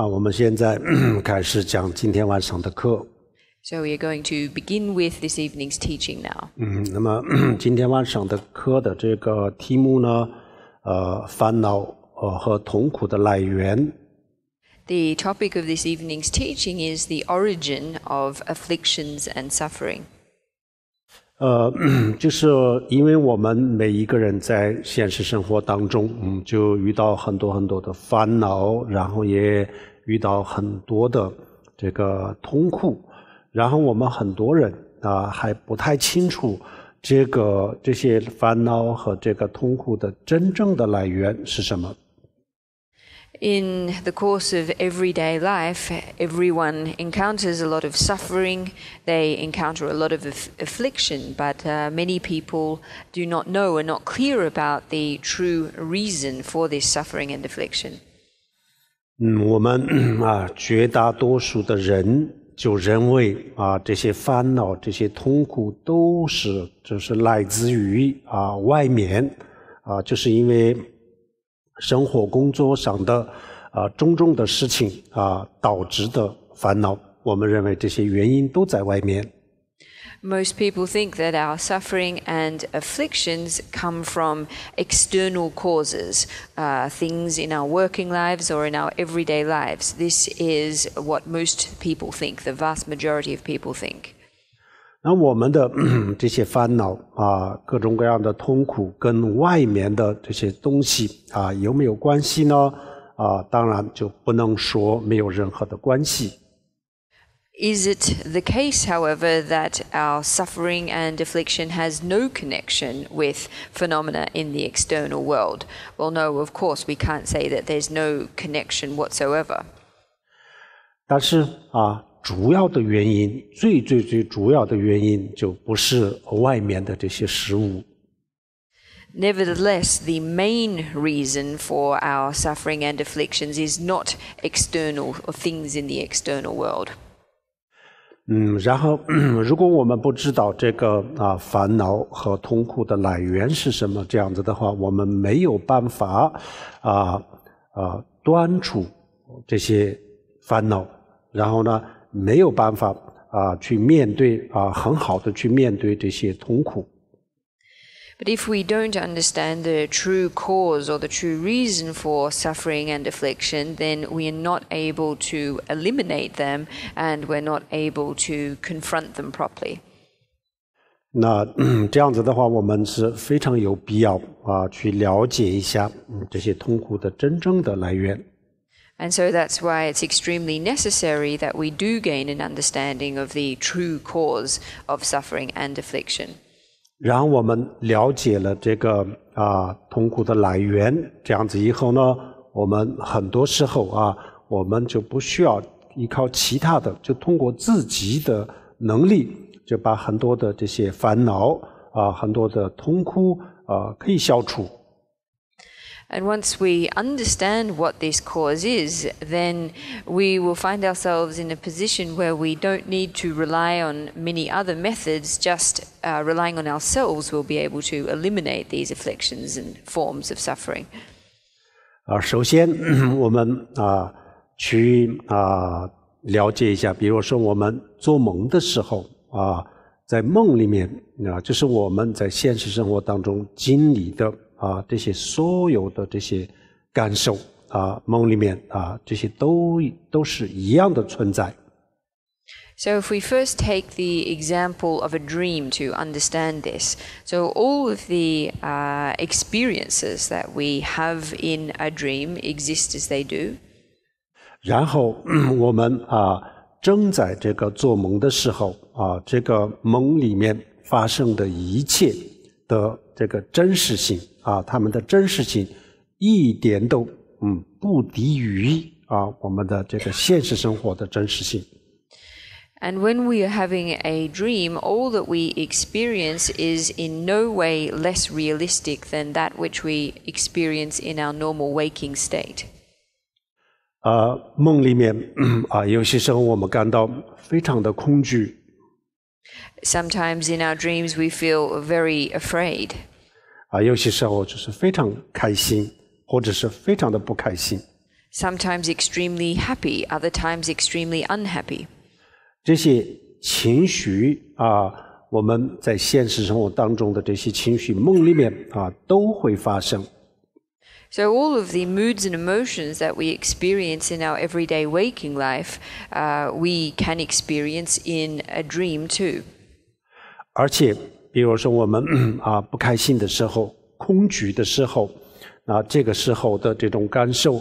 我们现在开始讲今天晚上的课。So we are going to begin with this evening's teaching now. 那么今天晚上的课的这个题目呢，烦恼和痛苦的来源。The topic of this evening's teaching is the origin of afflictions and suffering. 就是因为我们每一个人在现实生活当中，就遇到很多很多的烦恼，然后也遇到很多的这个痛苦，然后我们很多人还不太清楚这些烦恼和这个痛苦的真正的来源是什么。In the course of everyday life, everyone encounters a lot of suffering, they encounter a lot of affliction, but many people do not know and not clear about the true reason for this suffering and affliction. 我们绝大多数的人就认为这些烦恼、这些痛苦都就是来自于外面就是因为生活工作上的种种的事情导致的烦恼，我们认为这些原因都在外面。Most people think that our suffering and afflictions come from external causes, things in our working lives or in our everyday lives. This is what most people think, the vast majority of people think. 那我们的这些烦恼各种各样的痛苦跟外面的这些东西有没有关系呢？当然就不能说没有任何的关系。Is it the case, however, that our suffering and affliction has no connection with phenomena in the external world? Well, no, of course, we can't say that there's no connection whatsoever. 但是主要的原因，最主要的原因就不是外面的这些事物。Nevertheless, the main reason for our suffering and afflictions is not external or things in the external world. 然后如果我们不知道这个烦恼和痛苦的来源是什么，这样子的话，我们没有办法断除这些烦恼，然后呢没有办法去面对很好的去面对这些痛苦。But if we don't understand the true cause or the true reason for suffering and affliction, then we are not able to eliminate them and we're not able to confront them properly. 那这样子的话，我们是非常有必要去了解一下这些痛苦的真正的来源。And so that's why it's extremely necessary that we do gain an understanding of the true cause of suffering and affliction. 然后我们了解了这个痛苦的来源，这样子以后呢，我们很多时候我们就不需要依靠其他的，就通过自己的能力，就把很多的这些烦恼很多的痛苦可以消除。And once we understand what this cause is, then we will find ourselves in a position where we don't need to rely on many other methods, just relying on ourselves will be able to eliminate these afflictions and forms of suffering. 首先我们去了解一下，比如说我们做梦的时候在梦里面就是我们在现实生活当中经历的这些所有的这些感受梦里面这些都是一样的存在。So if we first take the example of a dream to understand this, so all of the experiences that we have in a dream exist as they do. 然后我们正在这个做梦的时候这个梦里面发生的一切的这个真实性它们的真实性一点都不低于我们的这个现实生活的真实性。And when we are having a dream, all that we experience is in no way less realistic than that which we experience in our normal waking state. 梦里面有些时候我们感到非常的恐惧。Sometimes in our dreams we feel very afraid. 有些时候就是非常开心，或者是非常的不开心。Sometimes extremely happy, other times extremely unhappy. 这些情绪我们在现实生活当中的这些情绪，梦里面都会发生。So all of the moods and emotions that we experience in our everyday waking life, we can experience in a dream too. 而且，比如说我们不开心的时候、恐惧的时候，这个时候的这种感受，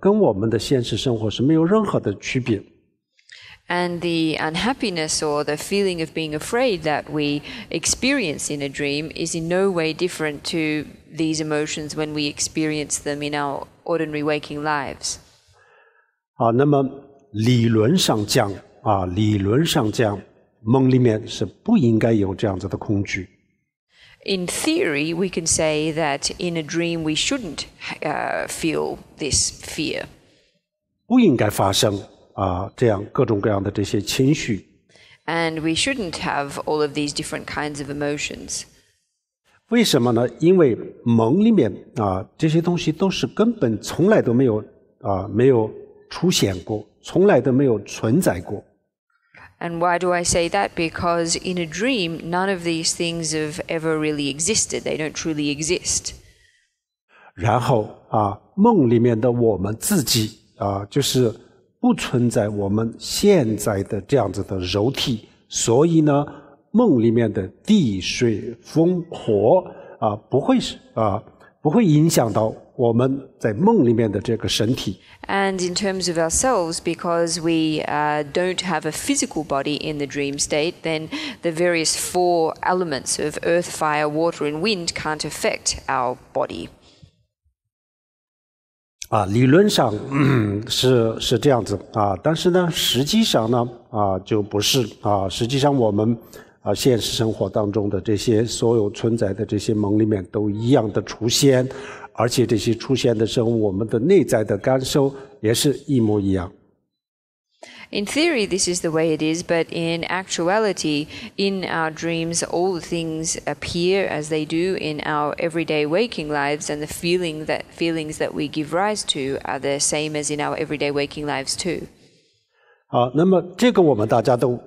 跟我们的现实生活是没有任何的区别。And the unhappiness or the feeling of being afraid that we experience in a dream is in no way different to these emotions when we experience them in our ordinary waking lives. 那么理论上讲，梦里面是不应该有这样子的恐惧。In theory, we can say that in a dream we shouldn't feel this fear. 不应该发生这样各种各样的这些情绪。And we shouldn't have all of these different kinds of emotions. 为什么呢？因为梦里面这些东西都是根本从来都没有出现过，从来都没有存在过。And why do I say that? Because in a dream, none of these things have ever really existed. They don't truly exist. 然后梦里面的我们自己就是不存在我们现在的这样子的肉体，所以呢，梦里面的地、水、风、火不会影响到我们在梦里面的这个身体。And in terms of ourselves, because we don't have a physical body in the dream state, then the various four elements of earth, fire, water, and wind can't affect our body. 理论上是这样子但是呢，实际上呢就不是实际上我们现实生活当中的这些所有存在的这些梦里面都一样的出现，而且这些出现的时候，我们的内在的感受也是一模一样。In theory, this is the way it is, but in actuality, in our dreams, all the things appear as they do in our everyday waking lives, and the feelings that we give rise to are the same as in our everyday waking lives too. 那么这个我们大家都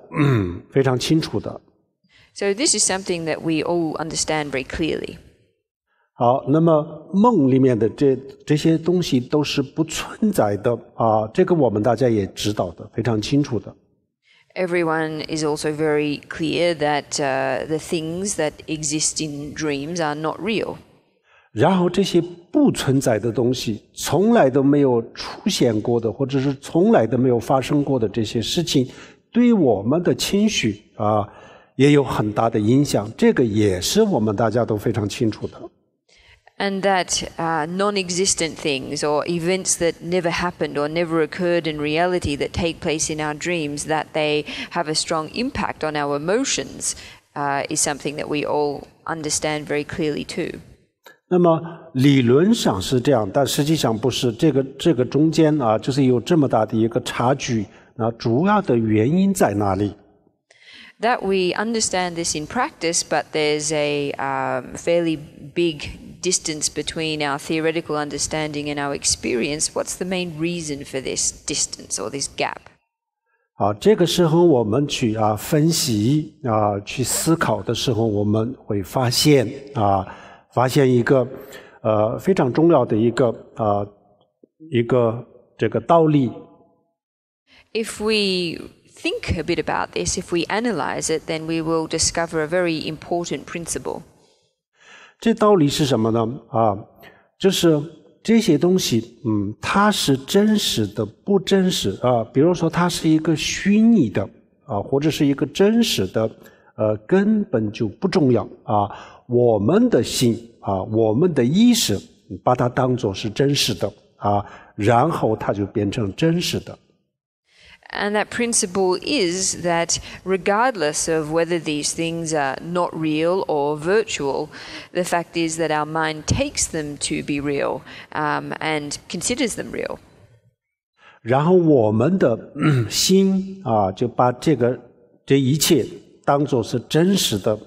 非常清楚的。So this is something that we all understand very clearly. 好，那么梦里面的这些东西都是不存在的这个我们大家也知道的，非常清楚的。Everyone is also very clear that the things that exist in dreams are not real. 然后这些不存在的东西，从来都没有出现过的，或者是从来都没有发生过的这些事情，对我们的情绪也有很大的影响。这个也是我们大家都非常清楚的。And that non-existent things or events that never happened or never occurred in reality that take place in our dreams, that they have a strong impact on our emotions, is something that we all understand very clearly too. 那么理论上是这样，但实际上不是。这个中间就是有这么大的一个差距。主要的原因在哪里？ That we understand this in practice, but there's a fairly big distance between our theoretical understanding and our experience. What's the main reason for this distance or this gap? 这个时候我们去分析去思考的时候，我们会发现一个非常重要的一个这个道理。If we think a bit about this, if we analyze it, then we will discover a very important principle. 这道理是什么呢？就是这些东西，它是真实的，不真实比如说它是一个虚拟的或者是一个真实的，根本就不重要我们的心我们的意识把它当作是真实的然后它就变成真实的。And that principle is that regardless of whether these things are not real or virtual, the fact is that our mind takes them to be real and considers them real. 然后我们的心就把这一切当作是真实的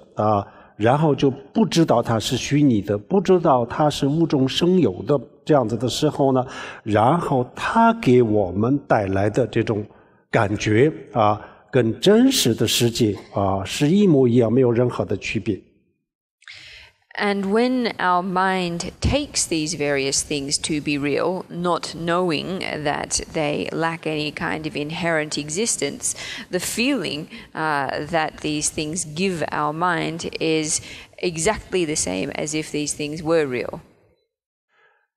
然后就不知道它是虚拟的，不知道它是无中生有的这样子的时候呢，然后它给我们带来的这种感觉跟真实的世界是一模一样，没有任何的区别。And when our mind takes these various things to be real, not knowing that they lack any kind of inherent existence, the feeling that these things give our mind is exactly the same as if these things were real.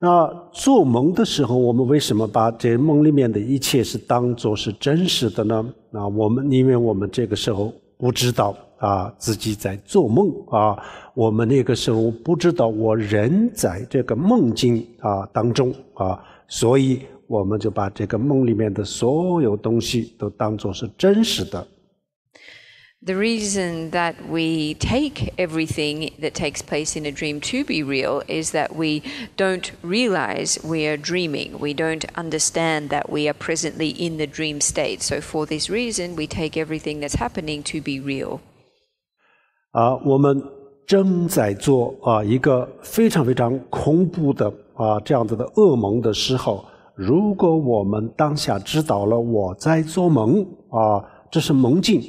那做梦的时候，我们为什么把这梦里面的一切是当作是真实的呢？因为我们这个时候不知道自己在做梦我们那个时候不知道我人在这个梦境当中所以我们就把这个梦里面的所有东西都当作是真实的。The reason that we take everything that takes place in a dream to be real is that we don't realize we are dreaming. We don't understand that we are presently in the dream state. So for this reason, we take everything that's happening to be real. 我们正在做一个非常非常恐怖的这样子的噩梦的时候，如果我们当下知道了我在做梦这是梦境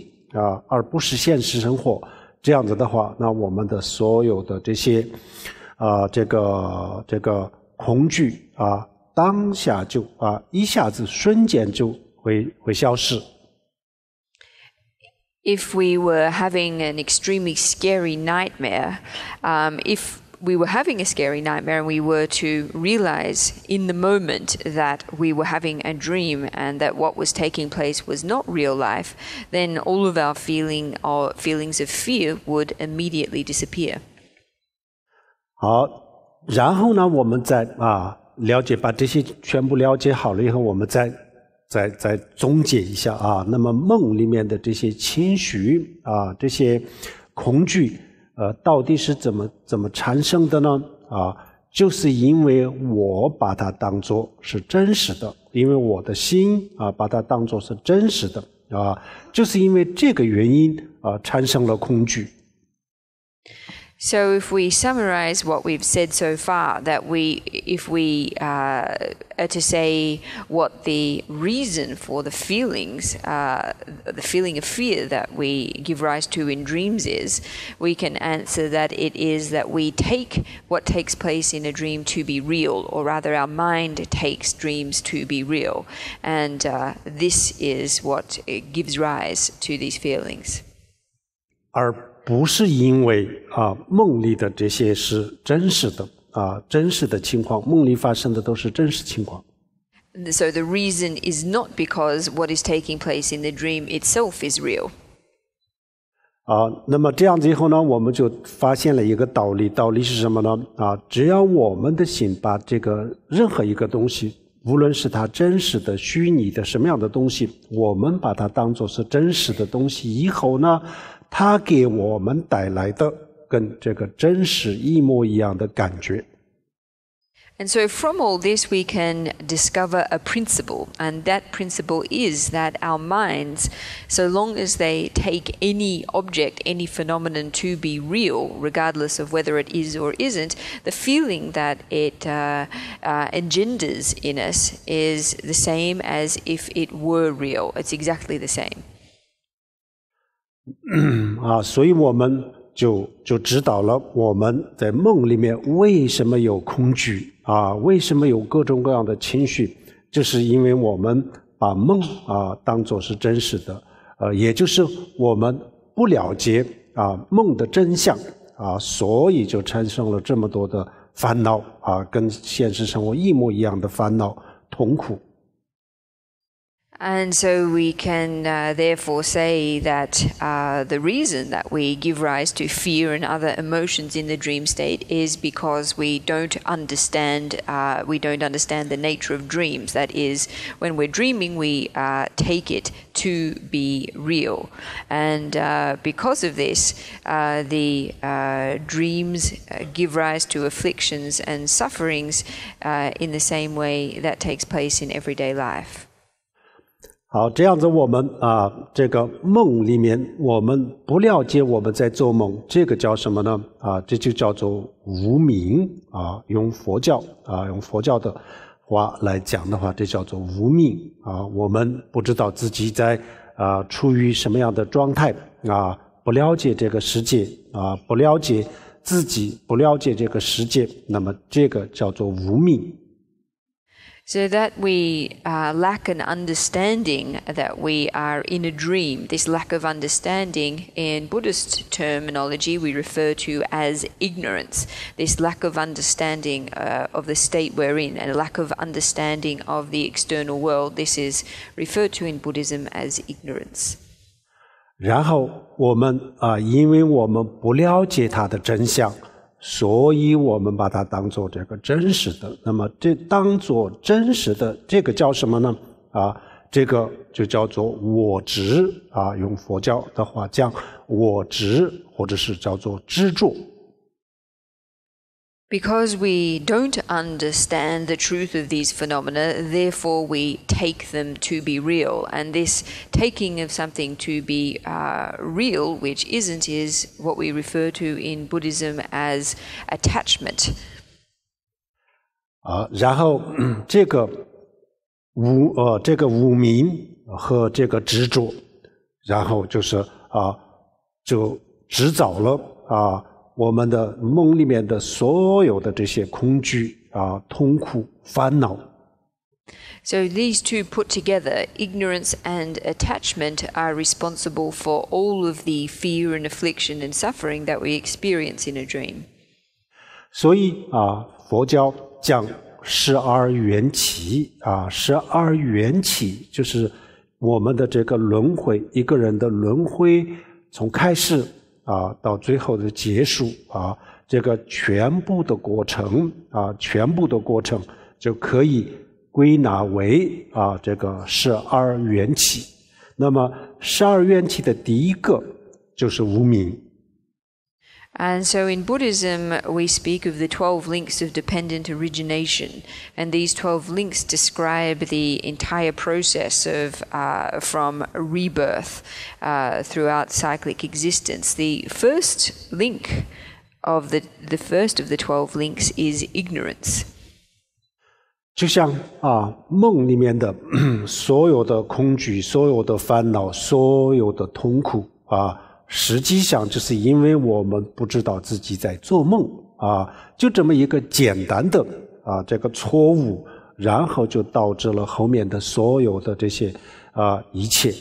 而不是现实生活，这样子的话，那我们的所有的这些这个恐惧当下就一下子瞬间就会消失。If we were having an extremely scary nightmare, if we were having a scary nightmare and we were to realize in the moment that we were having a dream and that what was taking place was not real life, then all of our feelings of fear would immediately disappear. 好，然后呢，我们再了解，把这些全部了解好了以后，我们再总结一下那么梦里面的这些情绪这些恐惧到底是怎么产生的呢？就是因为我把它当作是真实的，因为我的心把它当作是真实的就是因为这个原因产生了恐惧。So if we summarize what we've said so far, that if we are to say what the reason for the feelings, the feeling of fear that we give rise to in dreams is, we can answer that it is that we take what takes place in a dream to be real, or rather our mind takes dreams to be real. And this is what gives rise to these feelings. 不是因为梦里的这些是真实的真实的情况，梦里发生的都是真实情况。So the reason is not because what is taking place in the dream itself is real. 那么这样子以后呢，我们就发现了一个道理，道理是什么呢？只要我们的心把这个任何一个东西，无论是它真实的、虚拟的什么样的东西，我们把它当作是真实的东西以后呢，它给我们带来的跟这个真实一模一样的感觉。And so from all this we can discover a principle, and that principle is that our minds, so long as they take any object, any phenomenon to be real, regardless of whether it is or isn't, the feeling that it engenders in us is the same as if it were real. It's exactly the same. 所以我们就知道了我们在梦里面为什么有恐惧为什么有各种各样的情绪，就是因为我们把梦当作是真实的也就是我们不了解梦的真相所以就产生了这么多的烦恼跟现实生活一模一样的烦恼痛苦。And so we can therefore say that the reason that we give rise to fear and other emotions in the dream state is because we don't understand the nature of dreams. That is, when we're dreaming, we take it to be real. And because of this, the dreams give rise to afflictions and sufferings in the same way that takes place in everyday life. 好，这样子我们这个梦里面我们不了解我们在做梦，这个叫什么呢？这就叫做无明用佛教的话来讲的话，这叫做无明我们不知道自己在处于什么样的状态不了解这个世界不了解自己，不了解这个世界，那么这个叫做无明。So that we lack an understanding that we are in a dream. This lack of understanding, in Buddhist terminology, we refer to as ignorance. This lack of understanding of the state we're in, and a lack of understanding of the external world, this is referred to in Buddhism as ignorance. 然后我们因为我们不了解它的真相，所以我们把它当作这个真实的。那么这当作真实的，这个叫什么呢？这个就叫做我执用佛教的话讲我执，或者是叫做执着。Because we don't understand the truth of these phenomena, therefore we take them to be real. And this taking of something to be real, which isn't, is what we refer to in Buddhism as attachment. 然后这个无明和这个执着，然后就是就制造了我们的梦里面的所有的这些恐惧痛苦烦恼。So these two put together, ignorance and attachment, are responsible for all of the fear and affliction and suffering that we experience in a dream. 所以佛教讲12缘起12缘起就是我们的这个轮回，一个人的轮回从开始到最后的结束这个全部的过程就可以归纳为这个12缘起。那么12缘起的第一个就是无明。And so in Buddhism, we speak of the 12 links of dependent origination. And these 12 links describe the entire process of from rebirth throughout cyclic existence. The first link of the first of the 12 links is ignorance. 就像梦里面的所有的恐惧，所有的烦恼，所有的痛苦实际上就是因为我们不知道自己在做梦就这么一个简单的这个错误，然后就导致了后面的所有的这些一切。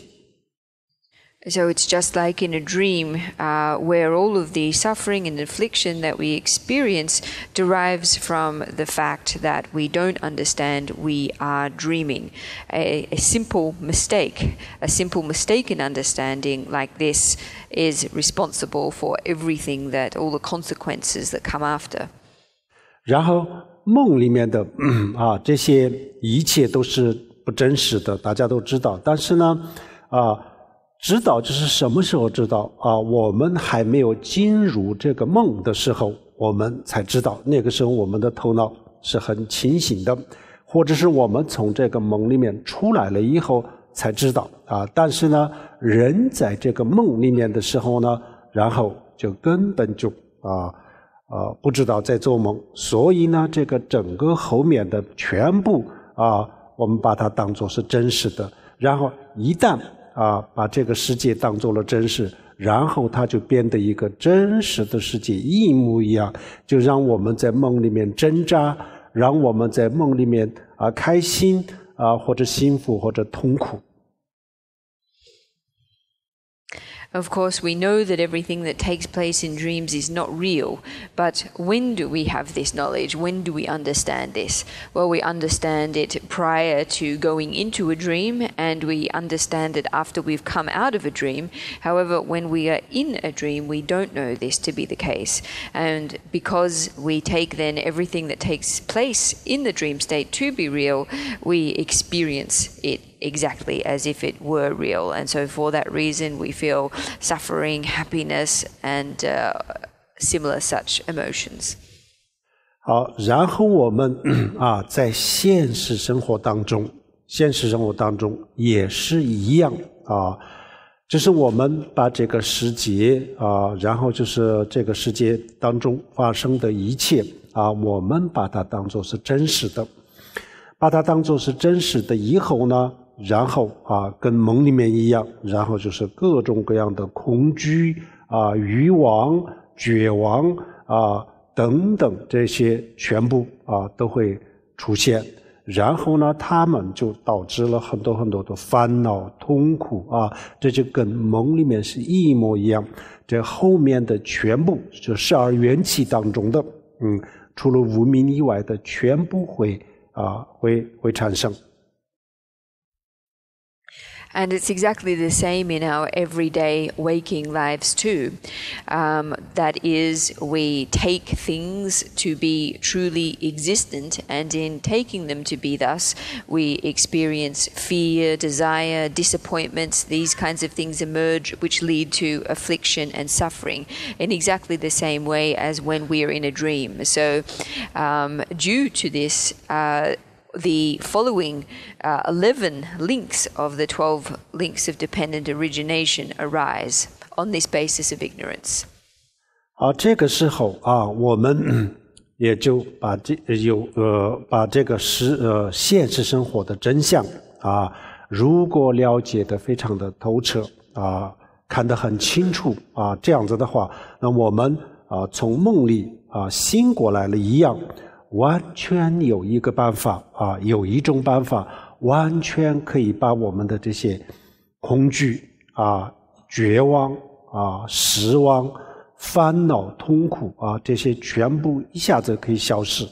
So it's just like in a dream where all of the suffering and affliction that we experience derives from the fact that we don't understand we are dreaming. A simple mistake, a simple mistaken understanding like this is responsible for everything that, all the consequences that come after. 然后梦里面的这些一切都是不真实的，大家都知道，但是呢知道就是什么时候知道我们还没有进入这个梦的时候，我们才知道，那个时候我们的头脑是很清醒的，或者是我们从这个梦里面出来了以后才知道但是呢人在这个梦里面的时候呢，然后就根本就不知道在做梦，所以呢这个整个后面的全部我们把它当作是真实的，然后一旦把这个世界当作了真实，然后它就变得一个真实的世界一模一样，就让我们在梦里面挣扎，让我们在梦里面开心或者幸福或者痛苦。Of course, we know that everything that takes place in dreams is not real, but when do we have this knowledge? When do we understand this? Well, we understand it prior to going into a dream, and we understand it after we've come out of a dream. However, when we are in a dream, we don't know this to be the case. And because we take then everything that takes place in the dream state to be real, we experience it exactly as if it were real. And so for that reason, we feel suffering, happiness, and similar such emotions. 好，然后我们在现实生活当中，现实生活当中也是一样啊。就是我们把这个世界啊，然后就是这个世界当中发生的一切啊，我们把它当作是真实的，把它当作是真实的以后呢，然后啊，跟梦里面一样，然后就是各种各样的恐惧啊、欲望、绝望啊等等，这些全部啊都会出现。然后呢，他们就导致了很多很多的烦恼、痛苦啊，这就跟梦里面是一模一样。这后面的全部就12元气当中的，除了无明以外的，全部会产生。And it's exactly the same in our everyday waking lives too. That is, we take things to be truly existent, and in taking them to be thus, we experience fear, desire, disappointments. These kinds of things emerge, which lead to affliction and suffering in exactly the same way as when we are in a dream. So, due to this, the following 11 links of the 12 links of dependent origination arise on this basis of ignorance. 这个时候啊，我们也就把这个现实生活的真相啊，如果了解得非常的透彻啊，看得很清楚啊，这样子的话，那我们从梦里醒过来了一样。完全有一个办法啊，有一种办法，完全可以把我们的这些恐惧啊、绝望啊、失望、烦恼、痛苦啊，这些全部一下子可以消失。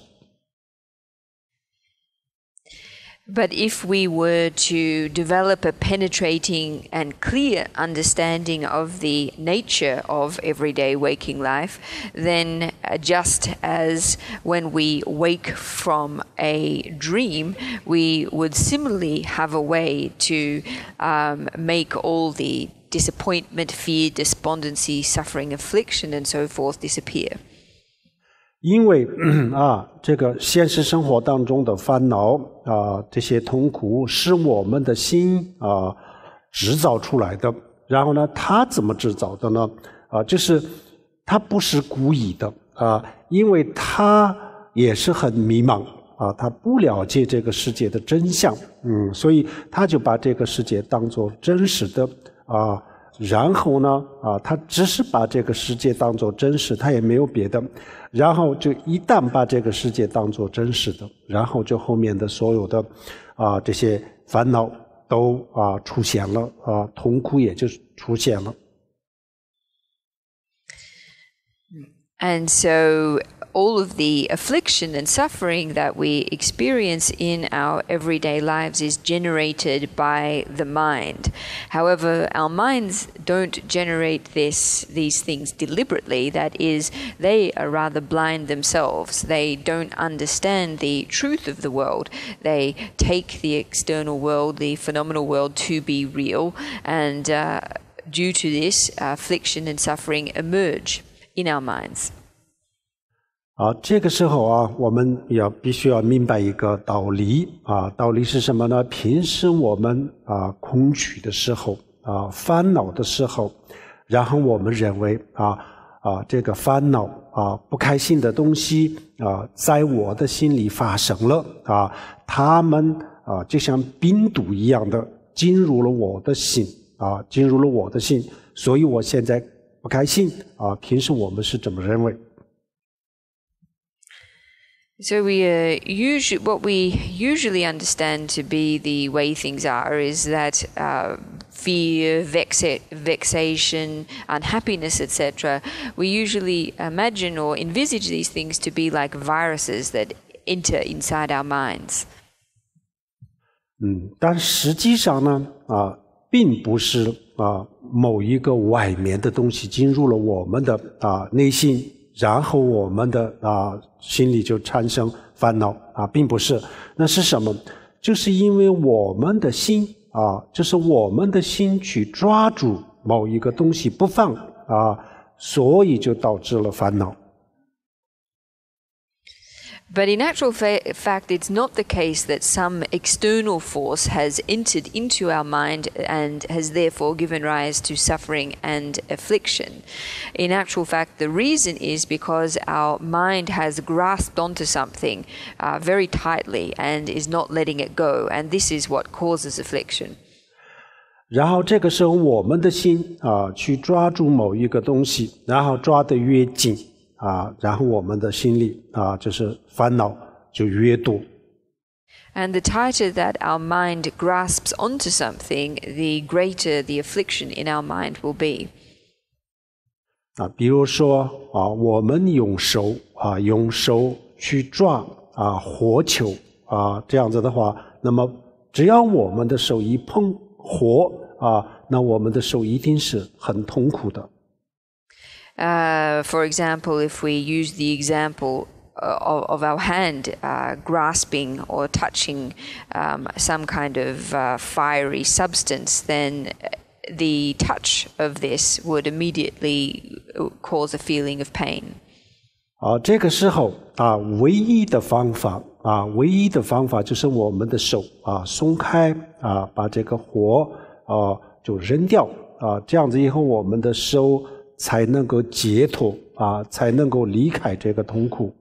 But if we were to develop a penetrating and clear understanding of the nature of everyday waking life, then just as when we wake from a dream, we would similarly have a way to make all the disappointment, fear, despondency, suffering, affliction, and so forth disappear. 因为这个现实生活当中的烦恼这些痛苦是我们的心制造出来的。然后呢，它怎么制造的呢？就是它不是故意的因为它也是很迷茫他不了解这个世界的真相，所以他就把这个世界当作真实的然后呢他只是把这个世界当作真实，他也没有别的。然后就一旦把这个世界当作真实的，然后就后面的所有的这些烦恼都出现了痛苦也就出现了。And so all of the affliction and suffering that we experience in our everyday lives is generated by the mind. However, our minds don't generate these things deliberately. That is, they are rather blind themselves. They don't understand the truth of the world. They take the external world, the phenomenal world, to be real, and due to this, affliction and suffering emerge in our minds. 这个时候我们必须要明白一个道理道理是什么呢？平时我们恐惧的时候烦恼的时候，然后我们认为这个烦恼不开心的东西在我的心里发生了它们就像病毒一样的进入了我的心所以我现在不开心平时我们是这么认为。So what we usually understand to be the way things are is that fear, vexation, unhappiness, etc. We usually imagine or envisage these things to be like viruses that enter inside our minds. 但实际上呢并不是某一个外面的东西进入了我们的内心，然后我们的心里就产生烦恼并不是。那是什么？就是因为我们的心就是我们的心去抓住某一个东西不放所以就导致了烦恼。But in actual fact, it's not the case that some external force has entered into our mind and has therefore given rise to suffering and affliction. In actual fact, the reason is because our mind has grasped onto something very tightly and is not letting it go, and this is what causes affliction. 然后这个时候我们的心去抓住某一个东西，然后抓得越紧然后我们的心里就是烦恼就越多。And the tighter that our mind grasps onto something, the greater the affliction in our mind will be. 比如说我们用手去抓火球这样子的话，那么只要我们的手一碰火那我们的手一定是很痛苦的。For example, if we use the example of our hand grasping or touching some kind of fiery substance, then the touch of this would immediately cause a feeling of pain. 这个时候唯一的方法就是我们的手松开把这个火就扔掉这样子以后我们的手才能够解脱才能够离开这个痛苦。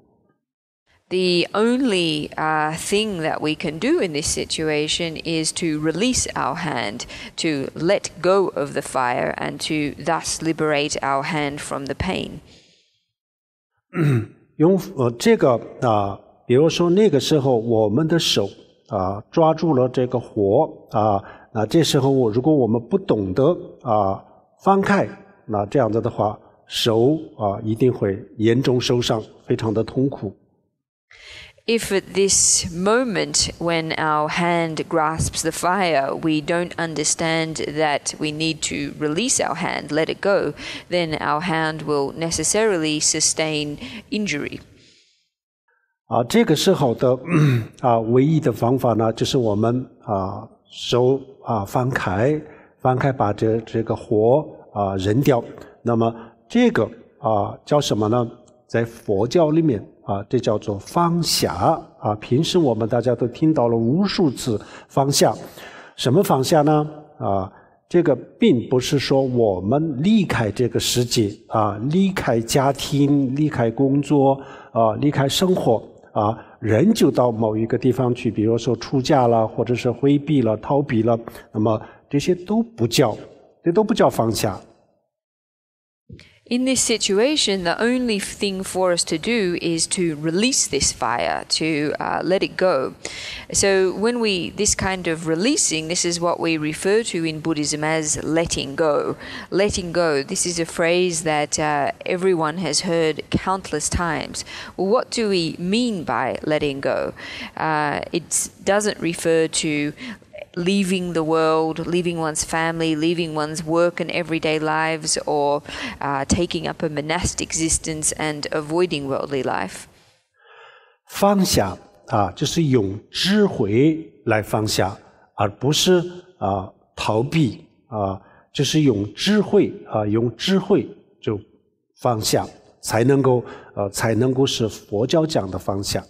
The only thing that we can do in this situation is to release our hand, to let go of the fire, and to thus liberate our hand from the pain. 用这个比如说那个时候我们的手抓住了这个火那这时候如果我们不懂得放开，那这样子的话手一定会严重受伤，非常的痛苦。If at this moment when our hand grasps the fire, we don't understand that we need to release our hand, let it go, then our hand will necessarily sustain injury. 这个时候的唯一的方法呢，就是我们手放开把这个火扔掉。那么这个叫什么呢？在佛教里面这叫做放下平时我们大家都听到了无数次放下。什么放下呢？这个并不是说我们离开这个世界离开家庭，离开工作离开生活人就到某一个地方去，比如说出家了，或者是回避了，逃避了，那么这些都不叫放下。In this situation, the only thing for us to do is to release this fire, to let it go. So when this kind of releasing, this is what we refer to in Buddhism as letting go. Letting go, this is a phrase that everyone has heard countless times. Well, what do we mean by letting go? It doesn't refer to leaving the world, leaving one's family, leaving one's work and everyday lives, or taking up a monastic existence and avoiding worldly life. 放下就是用智慧来放下，而不是逃避就是用智慧就放下，才能够是佛教讲的放下。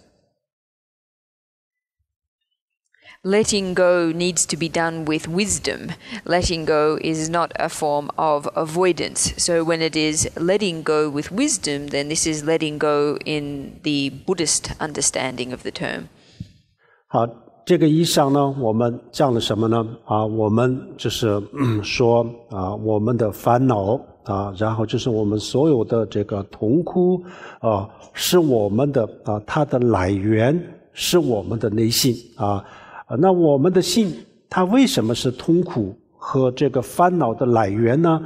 Letting go needs to be done with wisdom. Letting go is not a form of avoidance. So when it is letting go with wisdom, then this is letting go in the Buddhist understanding of the term. 好，这个以上呢，我们讲了什么呢？我们就是说我们的烦恼然后就是我们所有的这个痛苦是我们的它的来源是我们的内心那我们的心它为什么是痛苦和这个烦恼的来源呢？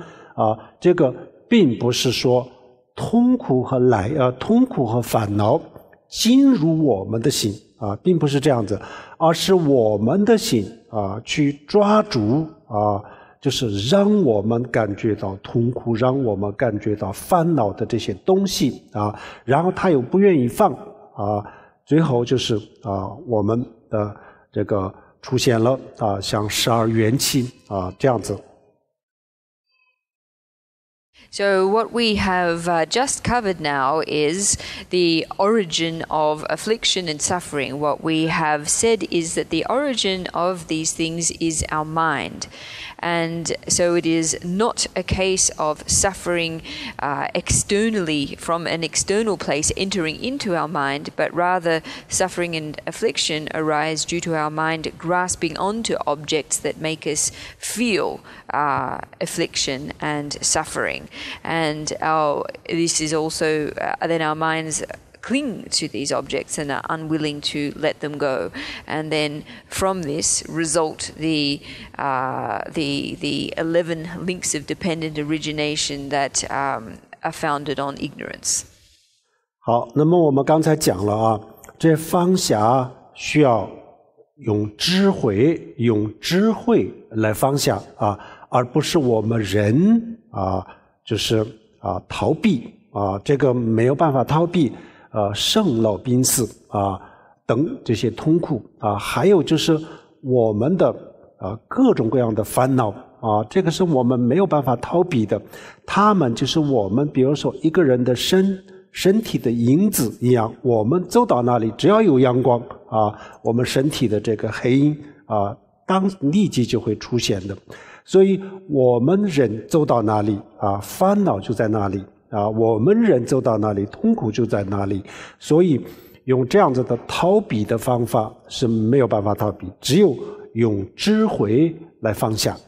这个并不是说痛苦和烦恼进入我们的心并不是这样子，而是我们的心去抓住就是让我们感觉到痛苦，让我们感觉到烦恼的这些东西然后他又不愿意放最后就是我们的这个出现了像12元气这样子。So what we have just covered now is the origin of affliction and suffering. What we have said is that the origin of these things is our mind. And so it is not a case of suffering externally from an external place entering into our mind, but rather suffering and affliction arise due to our mind grasping onto objects that make us feel affliction and suffering. And this is also then our minds cling to these objects and are unwilling to let them go, and then from this result the 11 links of dependent origination that are founded on ignorance. 好，那么我们刚才讲了啊，这放下需要用智慧来放下啊，而不是我们人就是逃避啊，这个没有办法逃避。生老病死等这些痛苦还有就是我们的各种各样的烦恼这个是我们没有办法逃避的，他们就是我们比如说一个人的身体的影子一样，我们走到哪里只要有阳光我们身体的这个黑影立即就会出现的，所以我们人走到哪里烦恼就在哪里我们人走到哪里痛苦就在哪里，所以用这样子的逃避的方法是没有办法逃避，只有用智慧来放下。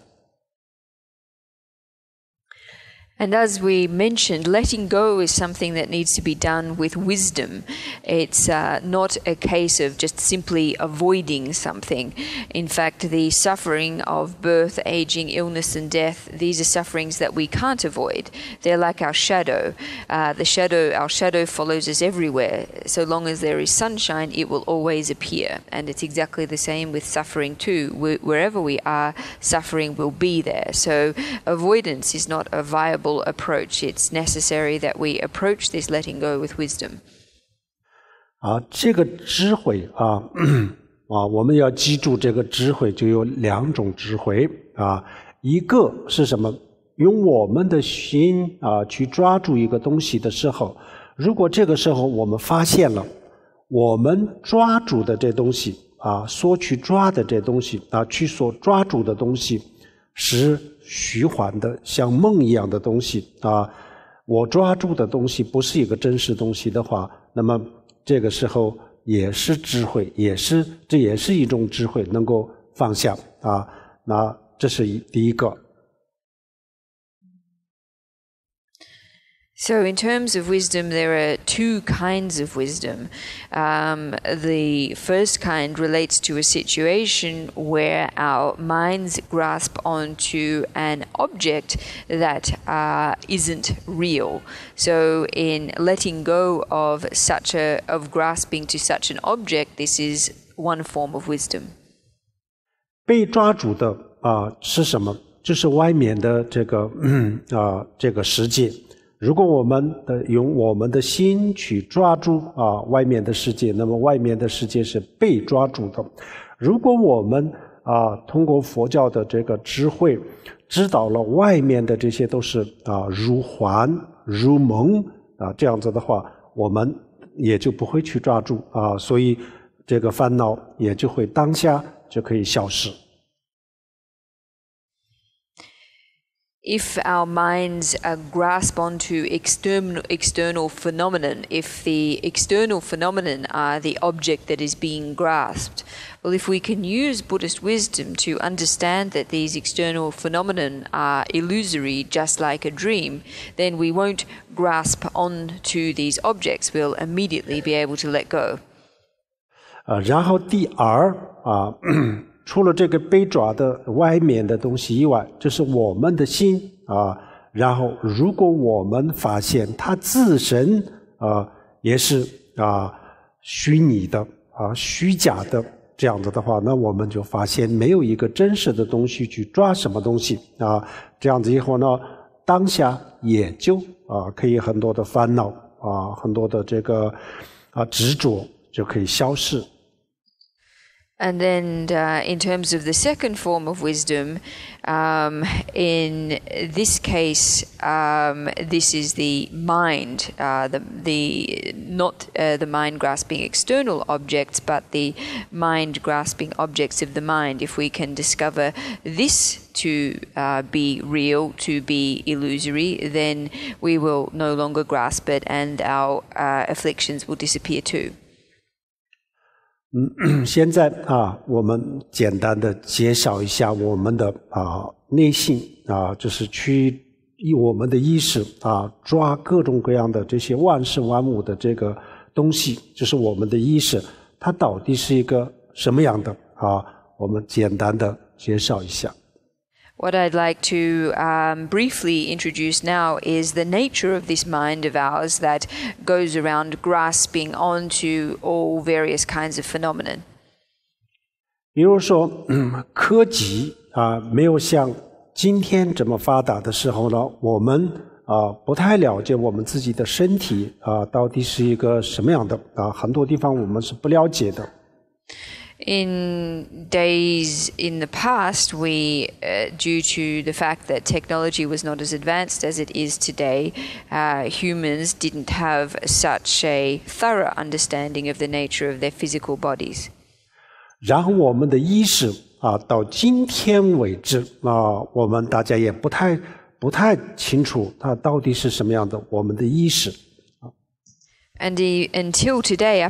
And as we mentioned, letting go is something that needs to be done with wisdom. It's not a case of just simply avoiding something. In fact, the suffering of birth, aging, illness and death, these are sufferings that we can't avoid. They're like our shadow. Our shadow follows us everywhere. So long as there is sunshine, it will always appear. And it's exactly the same with suffering too. Wherever we are, suffering will be there. So avoidance is not a viable approach. It's necessary that we approach this letting go with wisdom. 这个智慧我们要记住这个智慧就有两种智慧一个是什么？用我们的心去抓住一个东西的时候，如果这个时候我们发现了我们抓住的这东西所去抓的这东西所抓住的东西是虚幻的像梦一样的东西我抓住的东西不是一个真实东西的话，那么这个时候也是智慧，这也是一种智慧，能够放下那这是第一个。So in terms of wisdom, there are two kinds of wisdom. The first kind relates to a situation where our minds grasp onto an object that isn't real. So in letting go of grasping to such an object, this is one form of wisdom. 被抓住的是什么？就是外面的这个世界。如果我们用我们的心去抓住外面的世界，那么外面的世界是被抓住的。如果我们通过佛教的这个智慧知道了外面的这些都是如幻如梦这样子的话，我们也就不会去抓住所以这个烦恼也就会当下就可以消失。If our minds grasp onto external phenomenon, if the external phenomenon are the object that is being grasped, well, if we can use Buddhist wisdom to understand that these external phenomenon are illusory, just like a dream, then we won't grasp onto these objects. We'll immediately be able to let go. 然后第二除了这个被抓的外面的东西以外，就是我们的心然后如果我们发现它自身也是虚拟的虚假的这样子的话，那我们就发现没有一个真实的东西去抓什么东西这样子以后呢，当下也就可以很多的烦恼很多的这个执着就可以消失。And then in terms of the second form of wisdom, in this case, this is the mind, not the mind grasping external objects, but the mind grasping objects of the mind. If we can discover this to be real, to be illusory, then we will no longer grasp it, and our afflictions will disappear too. 现在我们简单的介绍一下我们的内性就是去我们的意识抓各种各样的这些万事万物的这个东西，就是我们的意识，它到底是一个什么样的我们简单的介绍一下。What I'd like to briefly introduce now is the nature of this mind of ours that goes around grasping onto all various kinds of phenomenon. 比如说科技没有像今天这么发达的时候呢，我们不太了解我们自己的身体到底是一个什么样的很多地方我们是不了解的。In days in the past, we, due to the fact that technology was not as advanced as it is today, humans didn't have such a thorough understanding of the nature of their physical bodies. 然后我们的意识到今天为止我们大家也不太清楚它到底是什么样的，我们的意识。And until today,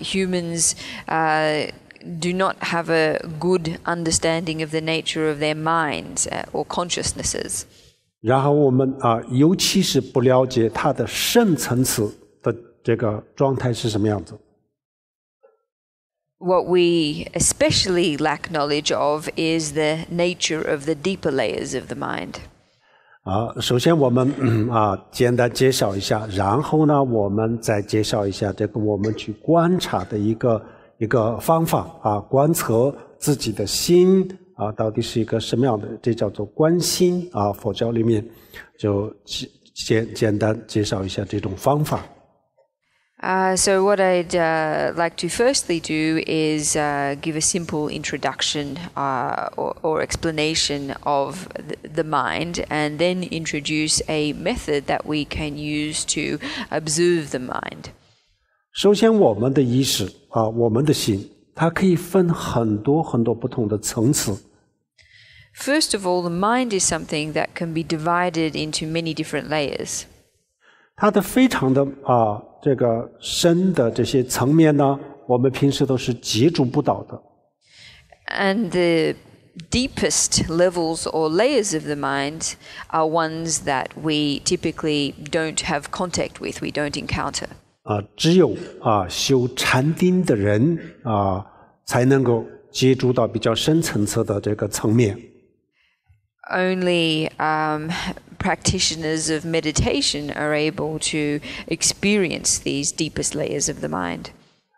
humans do not have a good understanding of the nature of their minds or consciousnesses. 然后我们尤其是不了解它的深层次的这个状态是什么样子。What we especially lack knowledge of is the nature of the deeper layers of the mind. 首先我们简单介绍一下，然后呢我们再介绍一下这个我们去观察的一个方法观测自己的心到底是一个什么样的，这叫做观心佛教里面就简单介绍一下这种方法。So what I'd like to firstly do is give a simple introduction or explanation of the mind, and then introduce a method that we can use to observe the mind. 首先我们的意识我们的心，它可以分很多很多不同的层次。First of all, the mind is something that can be divided into many different layers. 它的非常的这个深的这些层面呢，我们平时都是接触不到的。And the deepest levels or layers of the mind are ones that we typically don't have contact with, we don't encounter. 只有修禅定的人才能够接触到比较深层次的这个层面。Only practitioners of meditation are able to experience these deepest layers of the mind.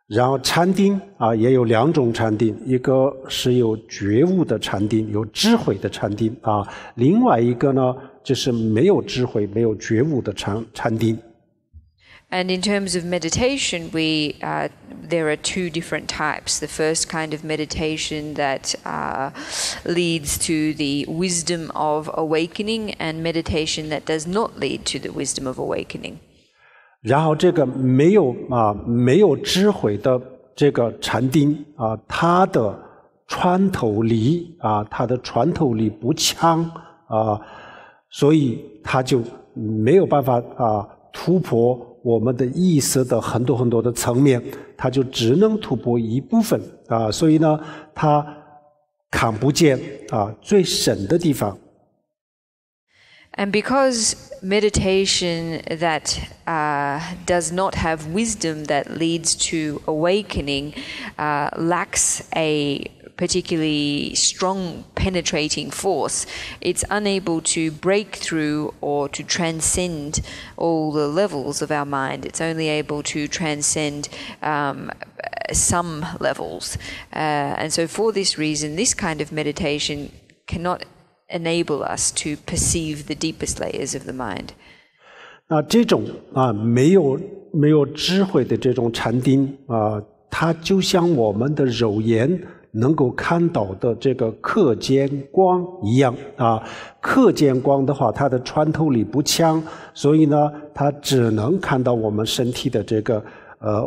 然后禅定也有两种禅定，一个是有觉悟的禅定，有智慧的禅定另外一个呢就是没有智慧没有觉悟的禅定。And in terms of meditation, there are two different types. The first kind of meditation that leads to the wisdom of awakening, and meditation that does not lead to the wisdom of awakening. 然后这个没有智慧的这个禅定它的穿透力不强所以它就没有办法突破我们的意识的很多很多的层面，它就只能突破一部分所以呢它看不见最深的地方。And because meditation that does not have wisdom that leads to awakening lacks a particularly strong penetrating force, it's unable to break through or to transcend all the levels of our mind. It's only able to transcend some levels. And so for this reason, this kind of meditation cannot enable us to perceive the deepest layers of the mind. 那这种没有智慧的这种禅定它就像我们的肉眼能够看到的这个可见光一样啊。可见光的话，它的穿透力不强，所以呢，它只能看到我们身体的这个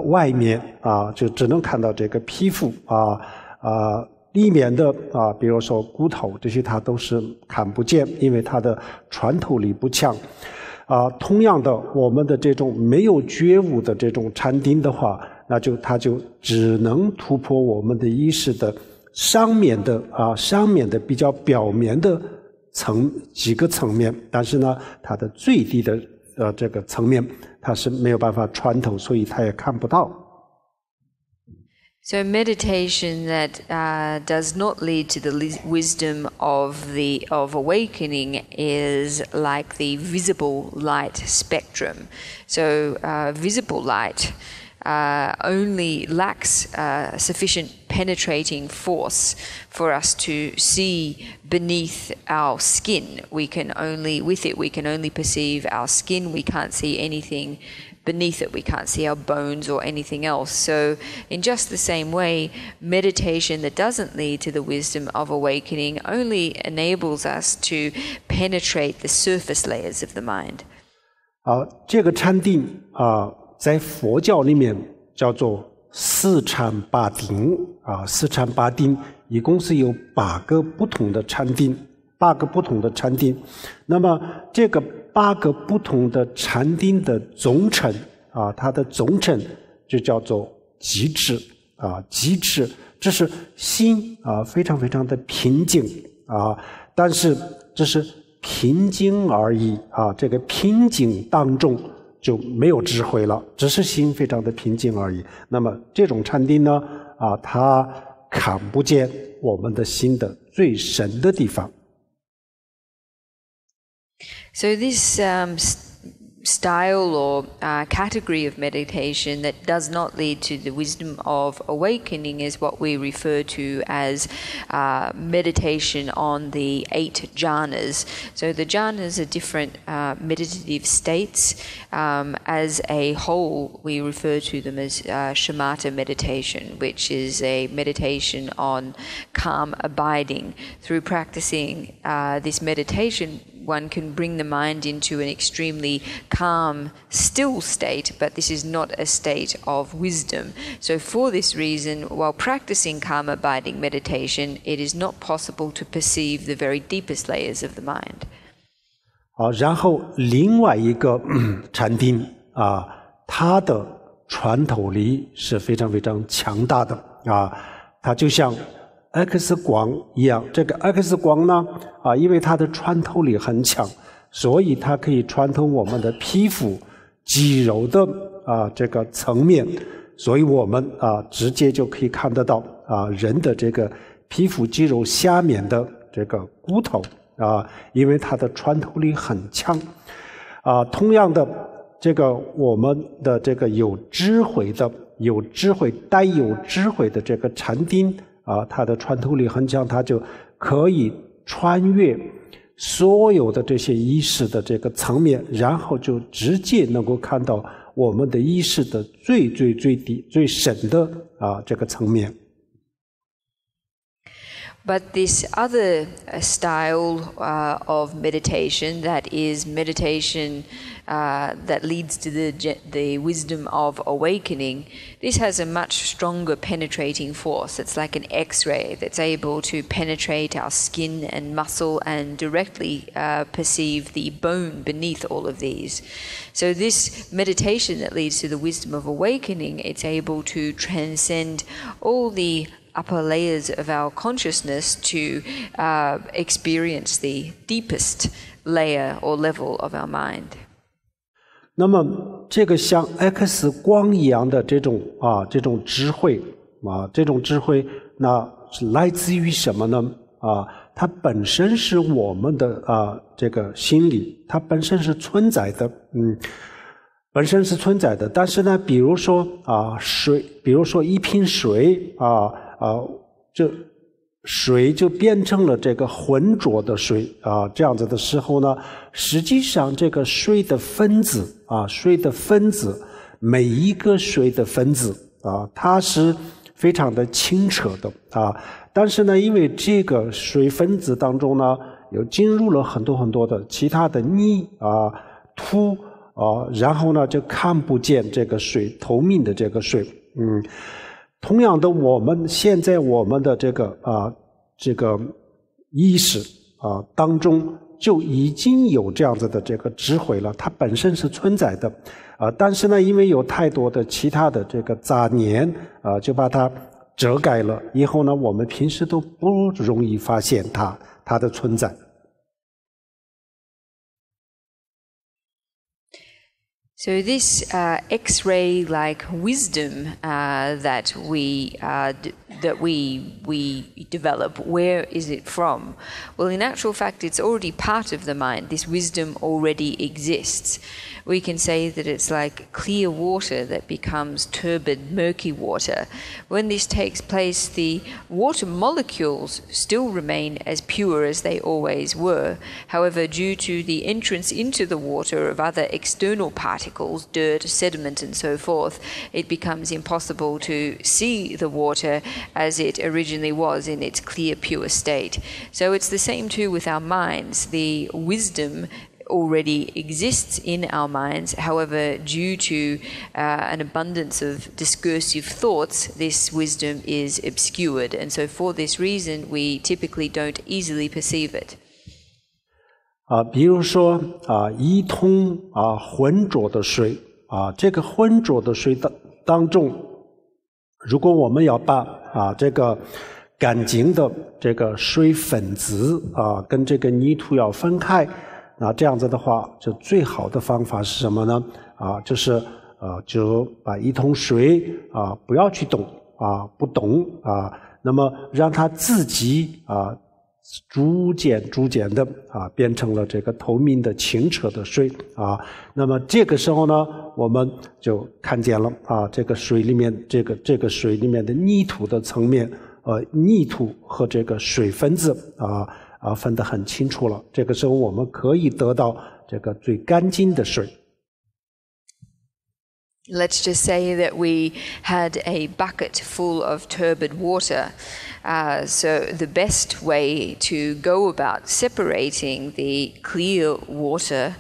外面啊，就只能看到这个皮肤里面的比如说骨头这些，它都是看不见，因为它的穿透力不强。同样的，我们的这种没有觉悟的这种禅定的话，它就只能突破我们的意识的上面的比较表面的几个层面，但是呢，它的最低的这个层面，它是没有办法穿透，所以它也看不到。So meditation that does not lead to the wisdom of awakening is like the visible light spectrum. So visible light only lacks sufficient penetrating force for us to see beneath our skin. We can only perceive our skin. We can't see anything beneath it. We can't see our bones or anything else. So in just the same way, meditation that doesn't lead to the wisdom of awakening only enables us to penetrate the surface layers of the mind. 这个禅定在佛教里面叫做四禅八定四禅八定一共是有8个不同的禅定。那么这个8个不同的禅定的总称它的总称就叫做极致极致，这是心非常非常的平静但是这是平静而已这个平静当中就没有智慧了，只是心非常的平静而已。那么这种禅定呢它看不见我们的心的最深的地方。So this style or category of meditation that does not lead to the wisdom of awakening is what we refer to as meditation on the 8 jhanas. So the jhanas are different meditative states. As a whole, we refer to them as shamatha meditation, which is a meditation on calm abiding. Through practicing this meditation, one can bring the mind into an extremely calm, still state, but this is not a state of wisdom. So for this reason, while practicing calm abiding meditation, it is not possible to perceive the very deepest layers of the mind. 然后另外一个禅定它的穿透力是非常非常强大的它就像X 光一样，这个 X 光呢因为它的穿透力很强，所以它可以穿透我们的皮肤肌肉的这个层面，所以我们直接就可以看得到人的这个皮肤肌肉下面的这个骨头因为它的穿透力很强同样的这个我们的这个带有智慧的这个禅定它的穿透力很强，它就可以穿越所有的这些意识的这个层面，然后就直接能够看到我们的意识的最低最深的这个层面。But this other style of meditation, that is meditation that leads to the wisdom of awakening, this has a much stronger penetrating force. It's like an X-ray that's able to penetrate our skin and muscle and directly perceive the bone beneath all of these. So this meditation that leads to the wisdom of awakening, it's able to transcend all the upper layers of our consciousness to experience the deepest layer or level of our mind. 那么这个像 X 光一样的这种智慧这种智慧那是来自于什么呢它本身是我们的这个心理，它本身是存在的但是呢比如说水，比如说一瓶水这水就变成了这个浑浊的水这样子的时候呢，实际上这个水的分子每一个水的分子它是非常的清澈的但是呢，因为这个水分子当中呢，又进入了很多很多的其他的泥土然后呢就看不见这个水，透明的这个水。同样的，我们现在我们的这个意识当中就已经有这样子的这个智慧了，它本身是存在的但是呢，因为有太多的其他的这个杂念就把它遮盖了，以后呢，我们平时都不容易发现它的存在。So this X-ray-like wisdom that we develop, where is it from? Well, in actual fact, it's already part of the mind. This wisdom already exists. We can say that it's like clear water that becomes turbid, murky water. When this takes place, the water molecules still remain as pure as they always were. However, due to the entrance into the water of other external particles, dirt, sediment, and so forth, it becomes impossible to see the water as it originally was in its clear, pure state. So it's the same too with our minds. The wisdom already exists in our minds. However, due to an abundance of discursive thoughts, this wisdom is obscured. And so for this reason, we typically don't easily perceive it. 比如说一桶浑浊的水这个浑浊的水当中，如果我们要把这个干净的这个水分子跟这个泥土要分开，那这样子的话，就最好的方法是什么呢？就是就把一桶水不要去动不动那么让它自己逐渐的变成了这个透明的清澈的水那么这个时候呢，我们就看见了这个水里面这个水里面的泥土的层面泥土和这个水分子分得很清楚了，这个时候我们可以得到这个最干净的水。Let's just say that we had a bucket full of turbid water. So the best way to go about separating the clear water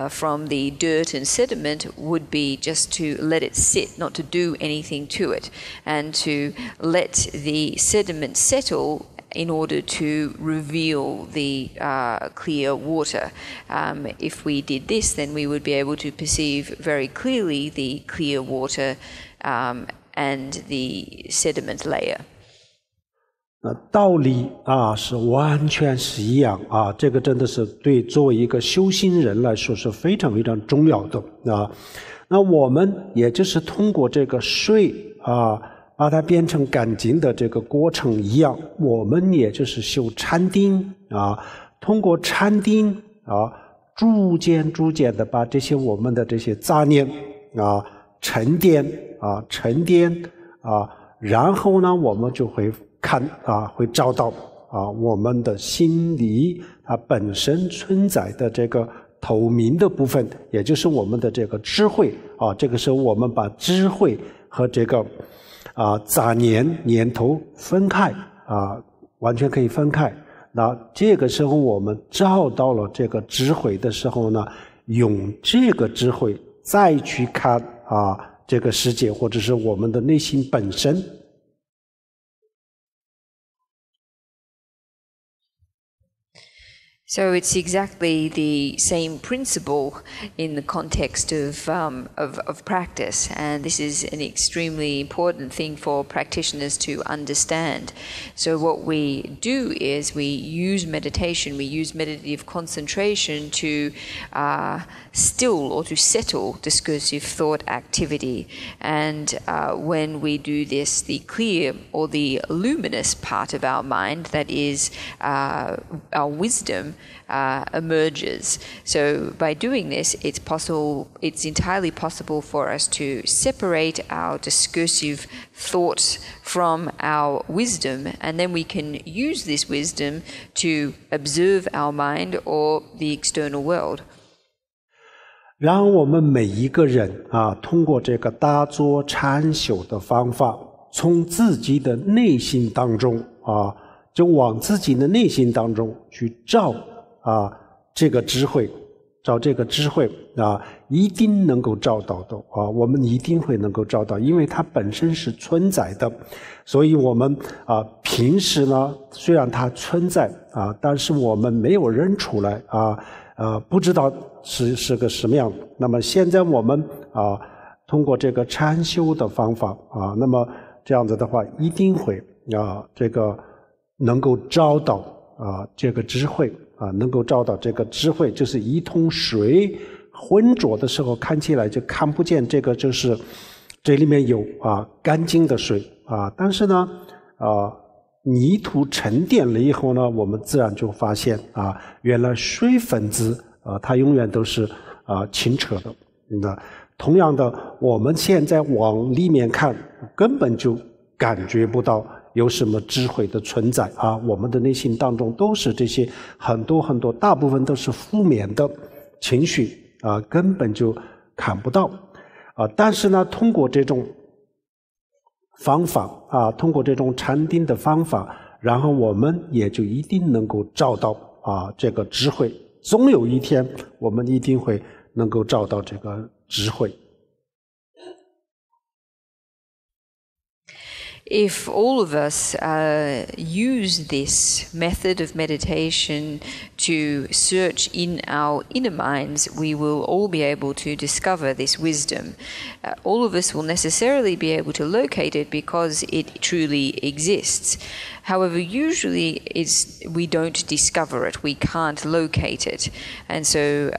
from the dirt and sediment would be just to let it sit, not to do anything to it, and to let the sediment settle in order to reveal the clear water. If we did this, then we would be able to perceive very clearly the clear water and the sediment layer. 道理是完全是一样这个真的是对作为一个修行人来说是非常非常重要的那我们也就是通过这个水把它变成干净的这个过程一样，我们也就是修禅定通过禅定逐渐的把这些我们的这些杂念沉淀然后呢我们就会看会找到我们的心里它本身存在的这个透明的部分，也就是我们的这个智慧这个时候我们把智慧和这个杂念头分开完全可以分开。那这个时候我们找到了这个智慧的时候呢，用这个智慧再去看这个世界或者是我们的内心本身。So it's exactly the same principle in the context of practice, and this is an extremely important thing for practitioners to understand. So what we do is we use meditation, we use meditative concentration to still or to settle discursive thought activity. And when we do this, the clear or the luminous part of our mind, that is our wisdom, emerges. So by doing this, it's entirely possible for us to separate our discursive thoughts from our wisdom, and then we can use this wisdom to observe our mind or the external world. 让我们每一个人通过这个打坐禅修的方法，从自己的内心当中就往自己的内心当中去找这个智慧，找这个智慧一定能够找到的我们一定会能够找到，因为它本身是存在的。所以我们平时呢，虽然它存在但是我们没有认出来不知道是个什么样。那么现在我们通过这个禅修的方法那么这样子的话，一定会这个能够找到这个智慧能够找到这个智慧，就是一桶水浑浊的时候看起来就看不见这个，就是这里面有干净的水但是呢泥土沉淀了以后呢，我们自然就发现原来水分子它永远都是清澈的。那同样的，我们现在往里面看，根本就感觉不到有什么智慧的存在我们的内心当中都是这些很多很多，大部分都是负面的情绪根本就看不到但是呢，通过这种方法通过这种禅定的方法，然后我们也就一定能够找到这个智慧，总有一天我们一定会能够找到这个智慧。If all of us use this method of meditation to search in our inner minds, we will all be able to discover this wisdom. All of us will necessarily be able to locate it because it truly exists. However, usually we don't discover it, we can't locate it. And so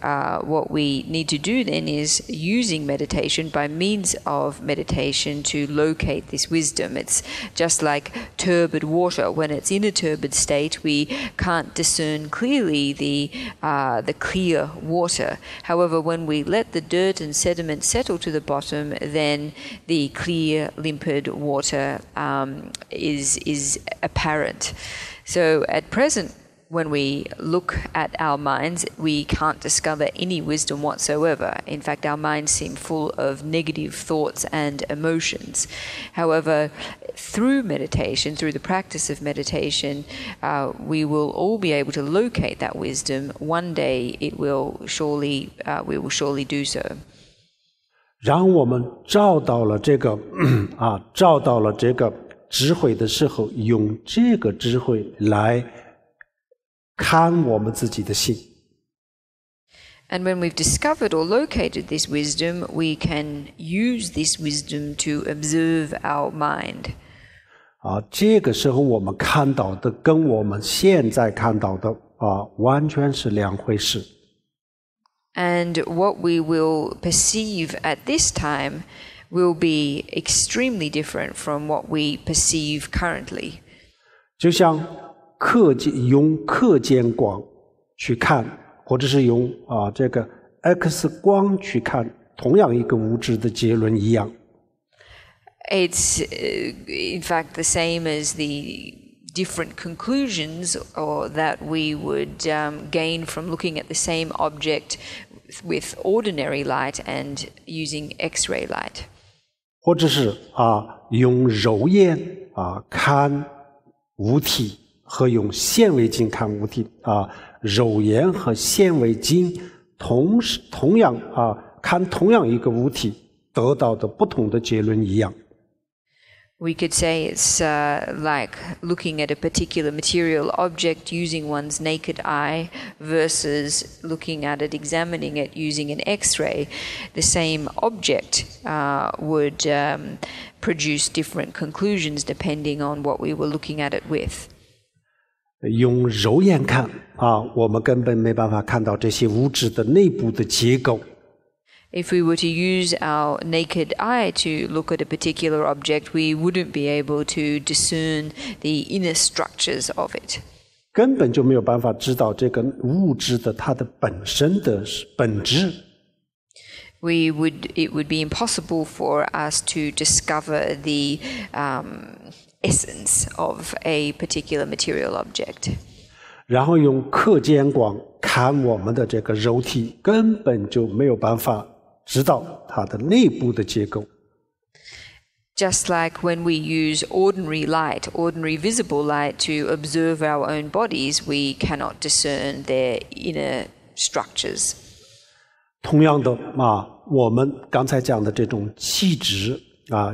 what we need to do then is using meditation, by means of meditation, to locate this wisdom. It's just like turbid water. When it's in a turbid state, we can't discern clearly the clear water. However, when we let the dirt and sediment settle to the bottom, then the clear, limpid water is apparent. So at present, when we look at our minds, we can't discover any wisdom whatsoever. In fact, our minds seem full of negative thoughts and emotions. However, through meditation, through the practice of meditation, we will all be able to locate that wisdom. One day we will surely do so. 让我们找到了这个找到了这个智慧的时候，用这个智慧来看我们自己的心。 And when we've discovered or located this wisdom, we can use this wisdom to observe our mind. 这个时候我们看到的跟我们现在看到的完全是两回事。 And what we will perceive at this time will be extremely different from what we perceive currently. 就像用可见光去看，或者是用这个 X 光去看同样一个物质的结论一样。 It's in fact the same as the different conclusions or that we would gain from looking at the same object with ordinary light and using X-ray light. 或者是用肉眼看物体和用显微镜看物体肉眼和显微镜同样看同样一个物体得到的不同的结论一样。 We could say it's like looking at a particular material object using one's naked eye versus looking at it, examining it using an X-ray. The same object would produce different conclusions depending on what we were looking at it with. 用肉眼看我们根本没办法看到这些物质的内部的结构。 If we were to use our naked eye to look at a particular object, we wouldn't be able to discern the inner structures of it. 根本就没有办法知道这个物质的它的本身的本质。 It would be impossible for us to discover the essence of a particular material object. 然后用课间光看我们的这个肉体，根本就没有办法知道它的内部的结构。Just like when we use ordinary light, ordinary visible light to observe our own bodies, we cannot discern their inner structures. 同样的我们刚才讲的这种气质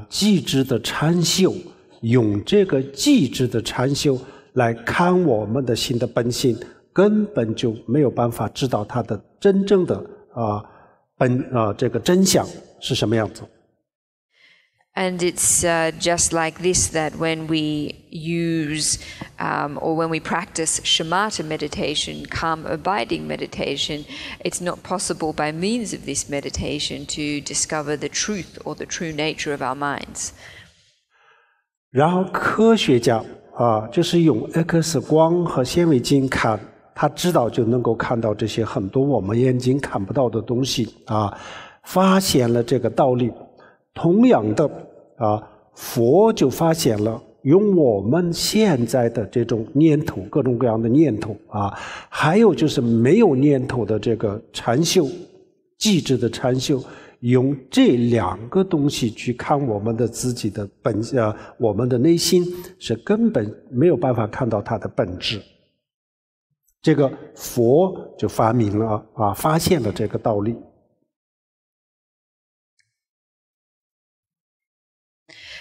气质的参修，用这个气质的参修来看我们的心的本性，根本就没有办法知道它的真正的这个真相是什么样子。And it's just like this that when we use or when we practice shamatha meditation, calm abiding meditation, it's not possible by means of this meditation to discover the truth or the true nature of our minds. 然后科学家就是用 X 光和显微镜看，他知道就能够看到这些很多我们眼睛看不到的东西发现了这个道理。同样的佛就发现了用我们现在的这种念头，各种各样的念头还有就是没有念头的这个禅修，寂止的禅修，用这两个东西去看我们的自己的我们的内心，是根本没有办法看到它的本质。这个佛就发明了发现了这个道理。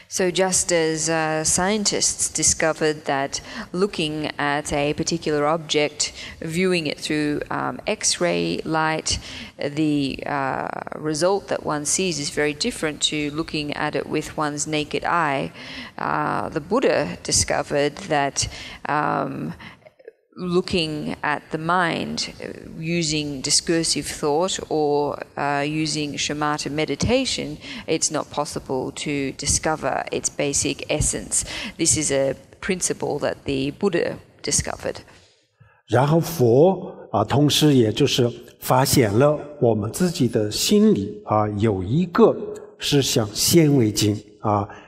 So just as scientists discovered that looking at a particular object, viewing it through X-ray light, the result that one sees is very different to looking at it with one's naked eye, the Buddha discovered that looking at the mind using discursive thought or using shamatha meditation, it's not possible to discover its basic essence. This is a principle that the Buddha discovered. 然后佛同时也就是发现了我们自己的心里有一个是像显微镜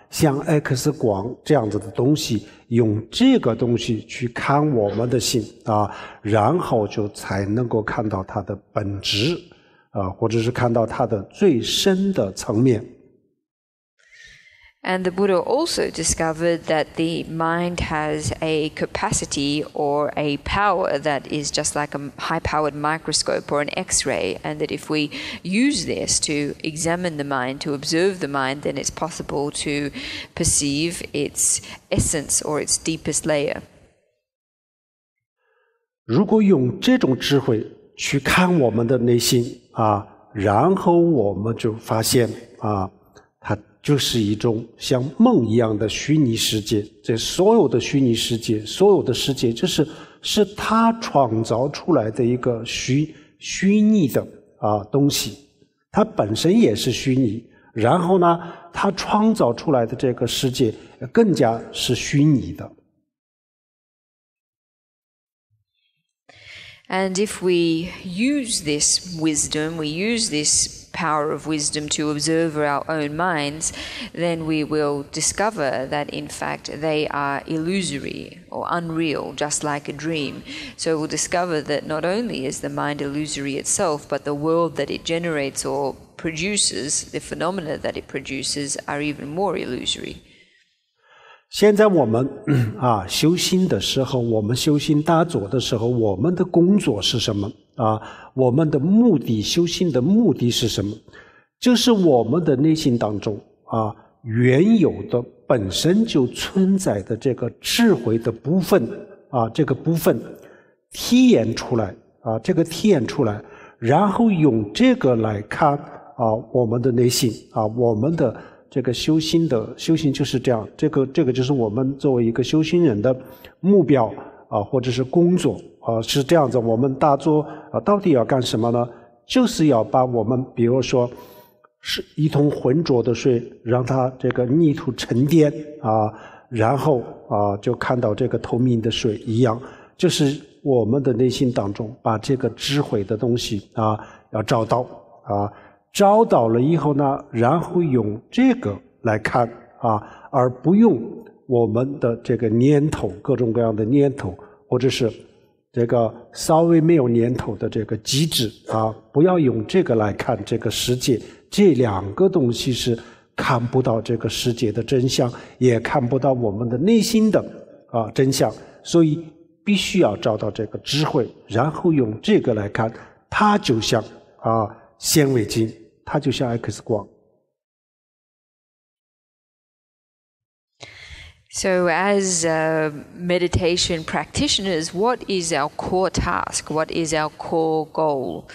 像 X 光这样子的东西，用这个东西去看我们的心然后就才能够看到它的本质或者是看到它的最深的层面。And the Buddha also discovered that the mind has a capacity or a power that is just like a high-powered microscope or an X-ray, and that if we use this to examine the mind, to observe the mind, then it's possible to perceive its essence or its deepest layer. 如果用这种智慧去看我们的内心然后我们就发现它就是一种像梦一样的虚拟世界。这所有的虚拟世界，所有的世界是他创造出来的一个虚拟的东西，它本身也是虚拟，然后呢他创造出来的这个世界更加是虚拟的。And if we use this wisdom, we use this power of wisdom to observe our own minds, then we will discover that in fact they are illusory or unreal, just like a dream. So we'll discover that not only is the mind illusory itself, but the world that it generates or produces, the phenomena that it produces, are even more illusory. 现在我们修心的时候，我们修心打坐的时候，我们的工作是什么我们的目的，修心的目的是什么？就是我们的内心当中原有的本身就存在的这个智慧的部分这个部分体验出来这个体验出来，然后用这个来看我们的内心我们的这个修行就是这样，这个就是我们作为一个修行人的目标或者是工作是这样子。我们打坐到底要干什么呢？就是要把我们比如说是一桶浑浊的水，让它这个泥土沉淀然后就看到这个透明的水一样，就是我们的内心当中把这个智慧的东西要找到找到了以后呢，然后用这个来看而不用我们的这个念头，各种各样的念头，或者是这个稍微没有念头的这个机制啊，不要用这个来看这个世界，这两个东西是看不到这个世界的真相，也看不到我们的内心的真相，所以必须要找到这个智慧，然后用这个来看，它就像显微镜，它就像 X 光。So as meditation practitioners, what is our core task? What is our core goal?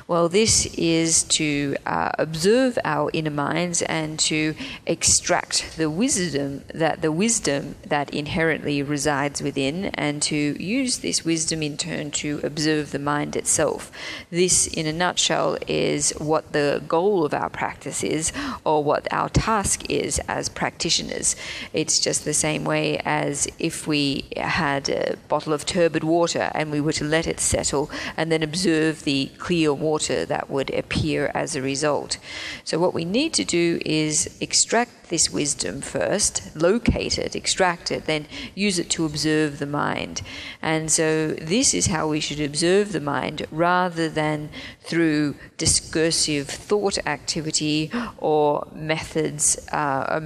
Well, this is to observe our inner minds and to extract the wisdom that inherently resides within, and to use this wisdom in turn to observe the mind itself. This, in a nutshell, is what the goal of our practice is, or what our task is as practitioners. It's just the same way as if we had a bottle of turbid water and we were to let it settle and then observe the clear water that would appear as a result. So what we need to do is extract this wisdom first, locate it, extract it, then use it to observe the mind. And so this is how we should observe the mind, rather than through discursive thought activity or shamatha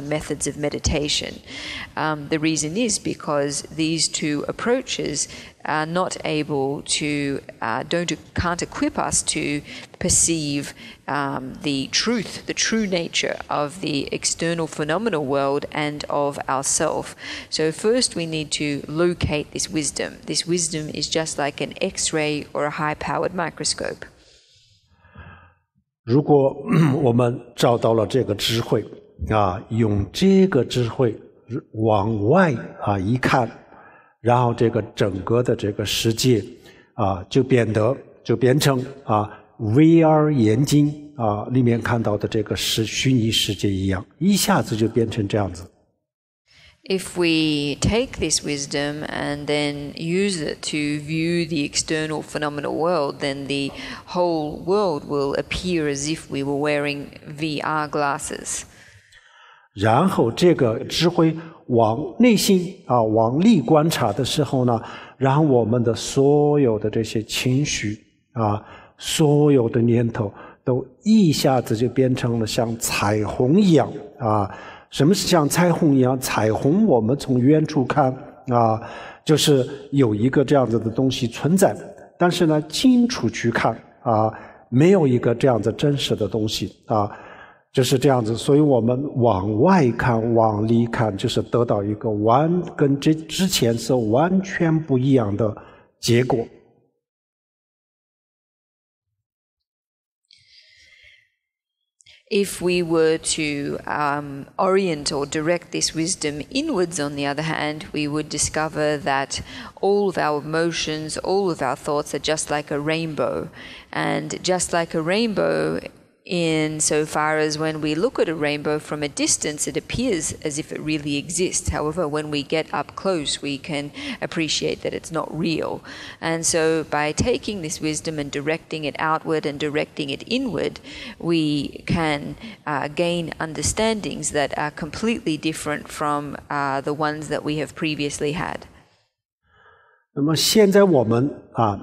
methods of meditation. The reason is because these two approaches are not able to, can't equip us to perceive the true nature of the external phenomenal world and of ourself. So first we need to locate this wisdom. This wisdom is just like an X-ray or a high-powered microscope. 如果我们找到了这个智慧用这个智慧往外一看，然后这个整个的这个世界就变成VR 眼镜里面看到的这个虚拟世界一样，一下子就变成这样子。If we take this wisdom and then use it to view the external phenomenal world, then the whole world will appear as if we were wearing VR glasses. 然后这个智慧往内心往里观察的时候呢，然后我们的所有的这些情绪所有的念头都一下子就变成了像彩虹一样什么是像彩虹一样？彩虹我们从远处看就是有一个这样子的东西存在，但是呢近处去看没有一个这样子真实的东西就是这样子，所以我们往外看往里看，就是得到一个跟之前是完全不一样的结果。If we were to orient or direct this wisdom inwards, on the other hand, we would discover that all of our emotions, all of our thoughts are just like a rainbow. And just like a rainbow, insofar as when we look at a rainbow from a distance, it appears as if it really exists. However, when we get up close, we can appreciate that it's not real. And so by taking this wisdom and directing it outward and directing it inward, we can gain understandings that are completely different from the ones that we have previously had. 那么现在我们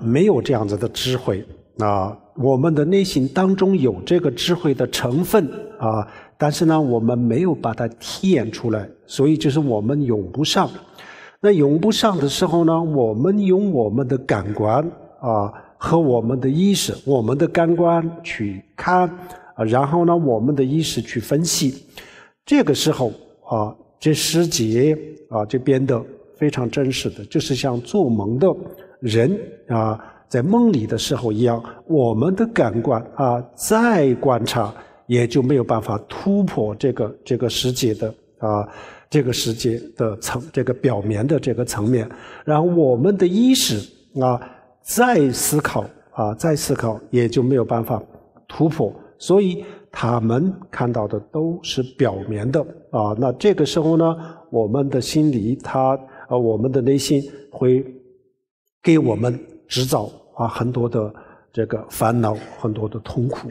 没有这样子的智慧我们的内心当中有这个智慧的成分但是呢我们没有把它体验出来，所以就是我们用不上。那用不上的时候呢，我们用我们的感官和我们的意识，我们的感官去看然后呢我们的意识去分析，这个时候这世界就变得非常真实的，就是像做梦的人在梦里的时候一样，我们的感官再观察也就没有办法突破这个世界的这个世界的这个表面的这个层面，然后我们的意识再思考也就没有办法突破，所以他们看到的都是表面的那这个时候呢，我们的心里我们的内心会给我们制造很多的这个烦恼，很多的痛苦。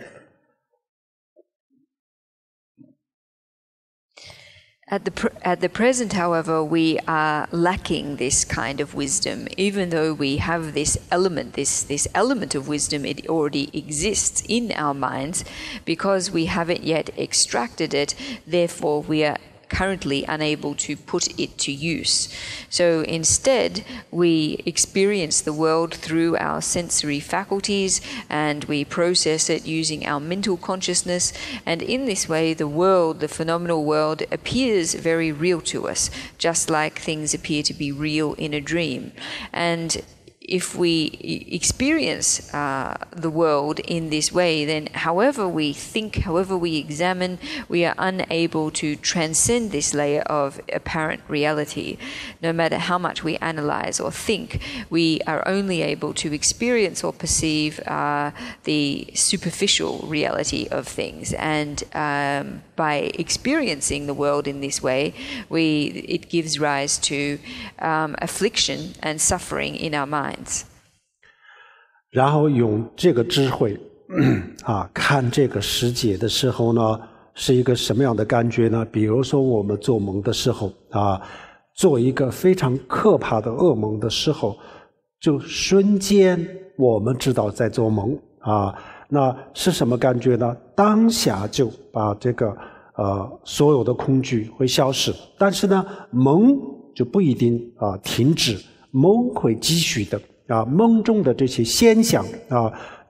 At the present, however, we are lacking this kind of wisdom. Even though we have this element of wisdom, it already exists in our minds. Because we haven't yet extracted it, therefore we are currently unable to put it to use. So instead, we experience the world through our sensory faculties, and we process it using our mental consciousness. And in this way, the world, the phenomenal world, appears very real to us, just like things appear to be real in a dream. And if we experience the world in this way, then however we think, however we examine, we are unable to transcend this layer of apparent reality. No matter how much we analyze or think, we are only able to experience or perceive the superficial reality of things. And by experiencing the world in this way, it gives rise to affliction and suffering in our minds. 然后用这个智慧看这个世界的时候呢，是一个什么样的感觉呢？比如说我们做梦的时候做一个非常可怕的噩梦的时候，就瞬间我们知道在做梦那是什么感觉呢？当下就把这个所有的恐惧会消失，但是呢，梦就不一定停止，梦会继续的梦中的这些现象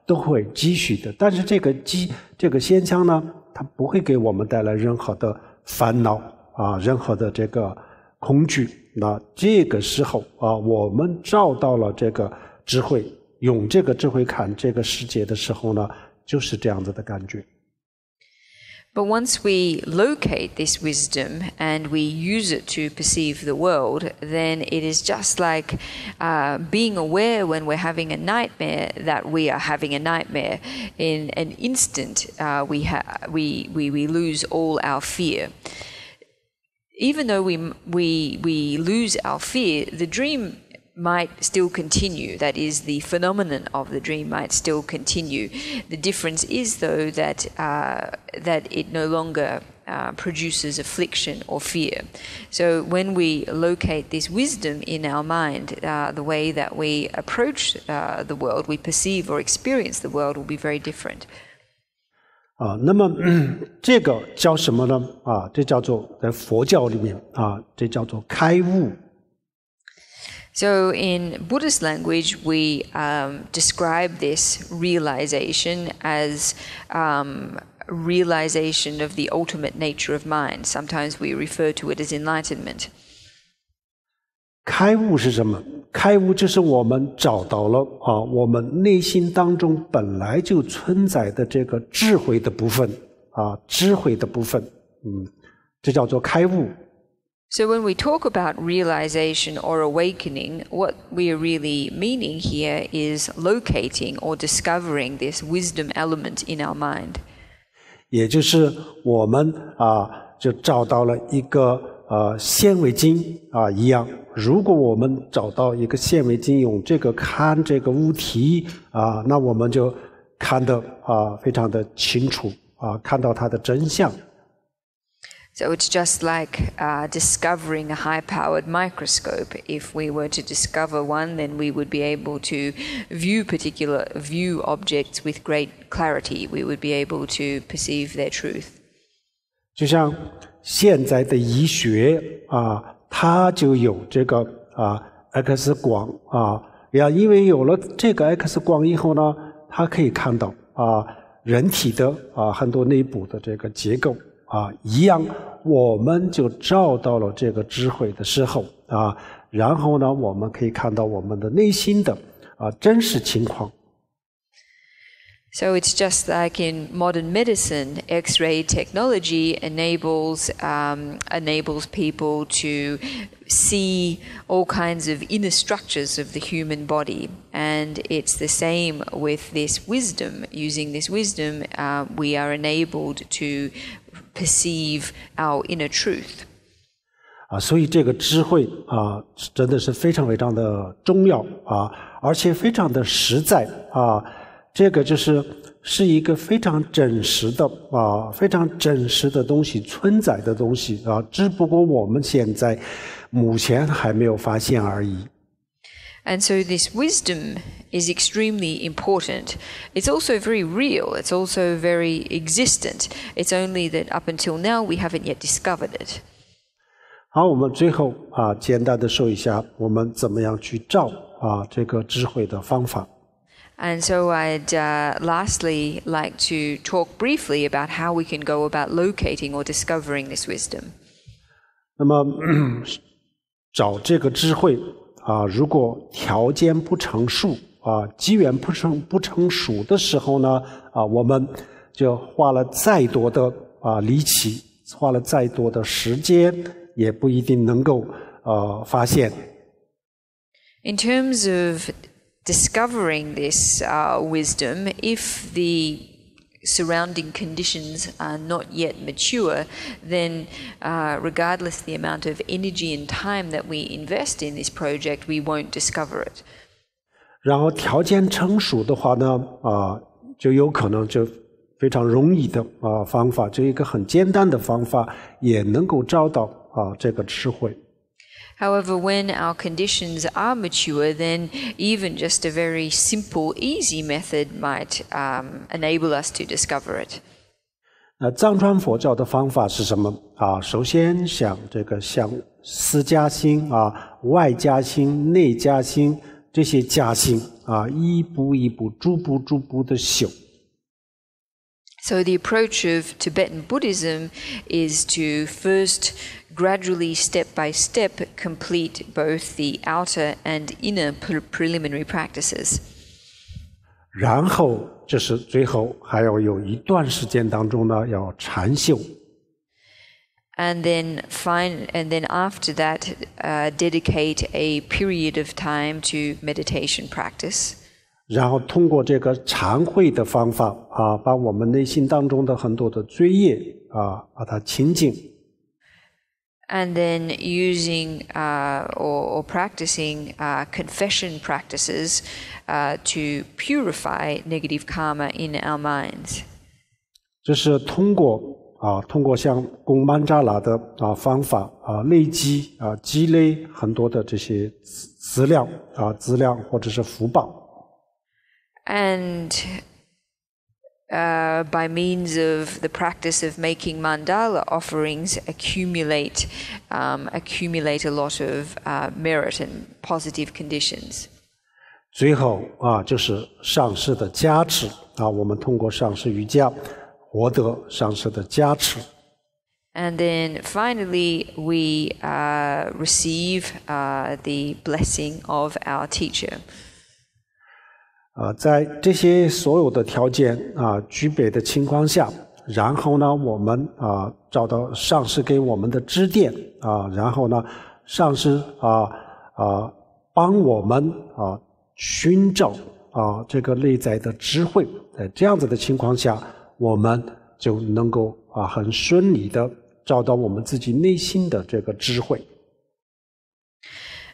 都会继续的，但是这个现象呢，它不会给我们带来任何的烦恼任何的这个恐惧。那这个时候我们找到了这个智慧，用这个智慧看这个世界的时候呢，就是这样子的感觉。But once we locate this wisdom and we use it to perceive the world, then it is just like being aware when we're having a nightmare that we are having a nightmare. In an instant, we lose all our fear. Even though we lose our fear, the dream might still continue. That is, the phenomenon of the dream might still continue. The difference is, though, that it no longer produces affliction or fear. So when we locate this wisdom in our mind, the way that we approach the world, we perceive or experience the world will be very different. 那么这个叫什么呢？这叫做在佛教里面这叫做开悟。So in Buddhist language, we describe this realization as realization of the ultimate nature of mind. Sometimes we refer to it as enlightenment. 开悟是什么？开悟就是我们找到了我们内心当中本来就存在的这个智慧的部分智慧的部分这叫做开悟。So when we talk about realization or awakening, what we are really meaning here is locating or discovering this wisdom element in our mind. 也就是我们就找到了一个显微镜一样。如果我们找到一个显微镜，用这个看这个物体那我们就看得非常的清楚看到它的真相。So it's just like discovering a high-powered microscope. If we were to discover one, then we would be able to view objects with great clarity. We would be able to perceive their truth. 就像现在的医学它就有这个X 光因为有了这个 X 光以后呢，它可以看到人体的很多内部的这个结构一样，我们就找到了这个智慧的时候然后呢，我们可以看到我们的内心的真实情况。So it's just like in modern medicine, X-ray technology enables people to see all kinds of inner structures of the human body, and it's the same with this wisdom. Using this wisdom, we are enabled to perceive our inner truth. 所以这个智慧真的是非常非常的重要而且非常的实在这个是一个非常真实的非常真实的东西，存在的东西只不过我们现在目前还没有发现而已。And so this wisdom is extremely important. It's also very real. It's also very existent. It's only that up until now we haven't yet discovered it. 好，我们最后简单的说一下我们怎么样去找这个智慧的方法。And so I'd lastly like to talk briefly about how we can go about locating or discovering this wisdom. 那么找这个智慧如果条件不成熟机缘不成熟的时候呢我们就花了再多的力气，花了再多的时间，也不一定能够发现。In terms of discovering this wisdom, if the surrounding conditions are not yet mature, then regardless the amount of energy and time that we invest in this project, we won't discover it. 然后条件成熟的话呢就有可能就非常容易的方法，这一个很简单的方法也能够找到这个智慧。However, when our conditions are mature, then even just a very simple, easy method might enable us to discover it. 藏传佛教的方法是什么首先像思加心外加心内加心这些加心一步一步逐步的修。So the approach of Tibetan Buddhism is to first gradually, step by step, complete both the outer and inner preliminary practices. 然后就是最后还要有一段时间当中呢要禅修。And then after that, dedicate a period of time to meditation practice. 然后通过这个禅慧的方法把我们内心当中的很多的罪业把它清净。And then using or practicing confession practices to purify negative karma in our minds. 这是通过像供曼扎拉的方法累积积累很多的这些资粮或者是福报。And by means of the practice of making mandala offerings, accumulate a lot of merit and positive conditions. 最后就是上师的加持我们通过上师瑜伽获得上师的加持。And then finally, we receive the blessing of our teacher. 在这些所有的条件具备的情况下，然后呢我们找到上师给我们的指点然后呢上师帮我们寻找这个内在的智慧。在这样子的情况下，我们就能够很顺利的找到我们自己内心的这个智慧。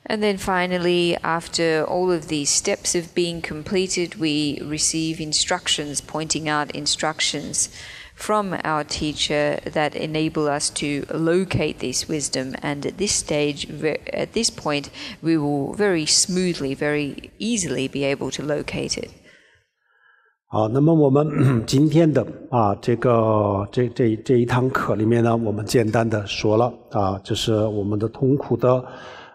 And then finally, after all of these steps have been completed, we receive instructions, pointing out instructions from our teacher that enable us to locate this wisdom. And at this point, we will very smoothly, very easily be able to locate it. 好，那么我们今天的这一堂课里面呢，我们简单的说了就是我们的痛苦的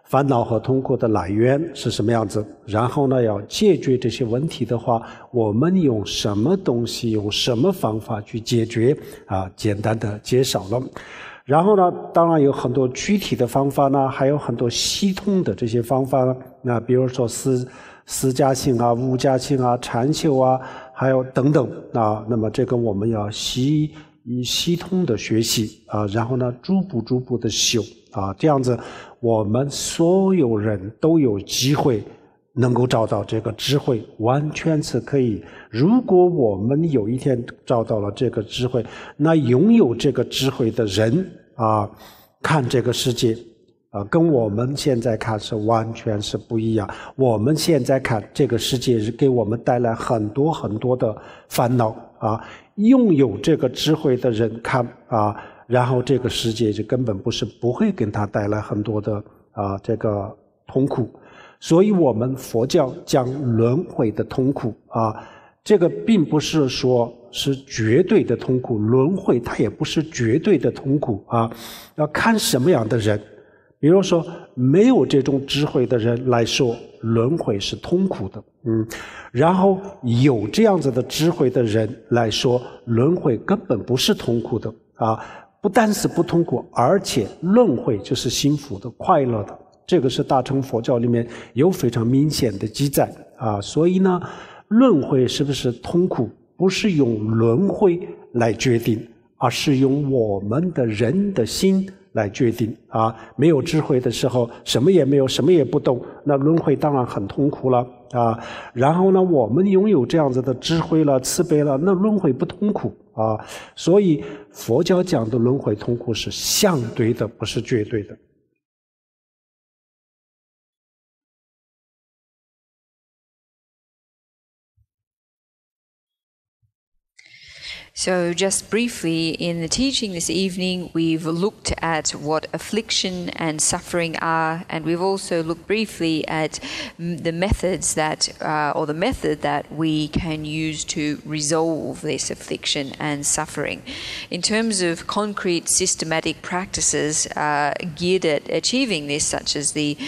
烦恼和痛苦的来源是什么样子，然后呢要解决这些问题的话，我们用什么东西用什么方法去解决简单的介绍了。然后呢当然有很多具体的方法呢，还有很多系统的这些方法呢比如说思加行无加行禅修还有等等那么这个我们要系统的学习然后呢逐步的修这样子我们所有人都有机会能够找到这个智慧，完全是可以。如果我们有一天找到了这个智慧，那拥有这个智慧的人看这个世界跟我们现在看是完全是不一样。我们现在看这个世界是给我们带来很多很多的烦恼啊，拥有这个智慧的人看啊，然后这个世界就根本不会给他带来很多的这个痛苦。所以我们佛教讲轮回的痛苦啊，这个并不是说是绝对的痛苦，轮回它也不是绝对的痛苦啊，要看什么样的人。比如说没有这种智慧的人来说，轮回是痛苦的，然后有这样子的智慧的人来说，轮回根本不是痛苦的啊，不但是不痛苦，而且轮回就是幸福的、快乐的。这个是大乘佛教里面有非常明显的记载啊，所以呢，轮回是不是痛苦，不是用轮回来决定，而是用我们的人的心来决定啊。没有智慧的时候，什么也没有，什么也不懂，那轮回当然很痛苦了啊。然后呢，我们拥有这样子的智慧了、慈悲了，那轮回不痛苦啊。所以佛教讲的轮回痛苦是相对的，不是绝对的。So just briefly, in the teaching this evening, we've looked at what affliction and suffering are, and we've also looked briefly at the methods that, or the method that we can use to resolve this affliction and suffering. In terms of concrete systematic practices geared at achieving this, such as the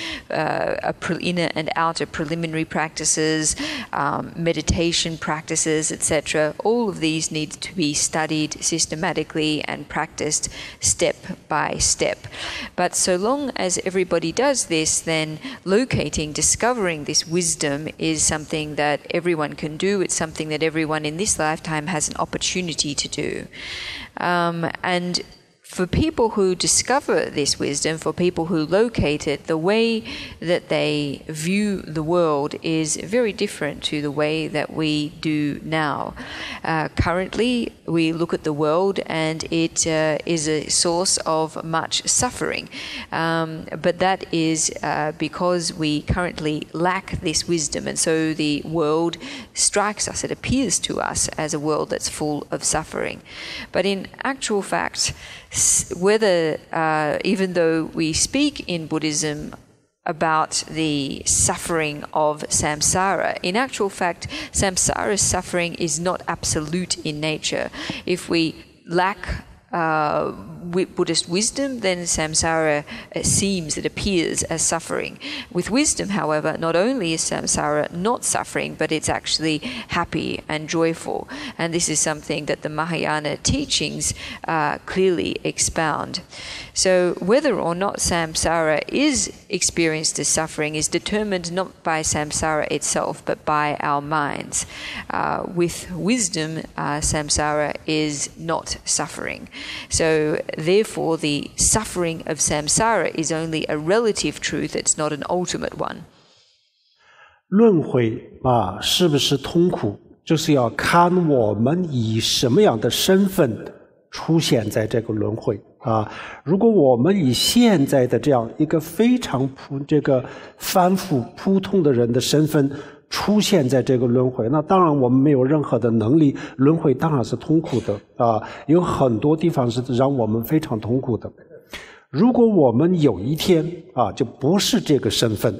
inner and outer preliminary practices, meditation practices, etc., all of these need to be studied systematically and practiced step by step. But so long as everybody does this, then discovering this wisdom is something that everyone can do. It's something that everyone in this lifetime has an opportunity to do. And for people who discover this wisdom, for people who locate it, the way that they view the world is very different to the way that we do now. Currently, we look at the world and it is a source of much suffering. But that is because we currently lack this wisdom, and so the world strikes us, it appears to us as a world that's full of suffering. But in actual fact, whether, even though we speak in Buddhism about the suffering of samsara, in actual fact, samsara's suffering is not absolute in nature. If we lack Buddhist wisdom, then samsara it appears as suffering. With wisdom, however, not only is samsara not suffering, but it's actually happy and joyful. And this is something that the Mahayana teachings clearly expound. So whether or not samsara is experienced as suffering is determined not by samsara itself, but by our minds. With wisdom, samsara is not suffering. So therefore, the suffering of samsara is only a relative truth, it's not an ultimate one. 轮回是不是痛苦，就是要看我们以什么样的身份出现在这个轮回啊。如果我们以现在的这样一个非常凡夫普通的人的身份出现在这个轮回，那当然我们没有任何的能力，轮回当然是痛苦的啊，有很多地方是让我们非常痛苦的。如果我们有一天就不是这个身份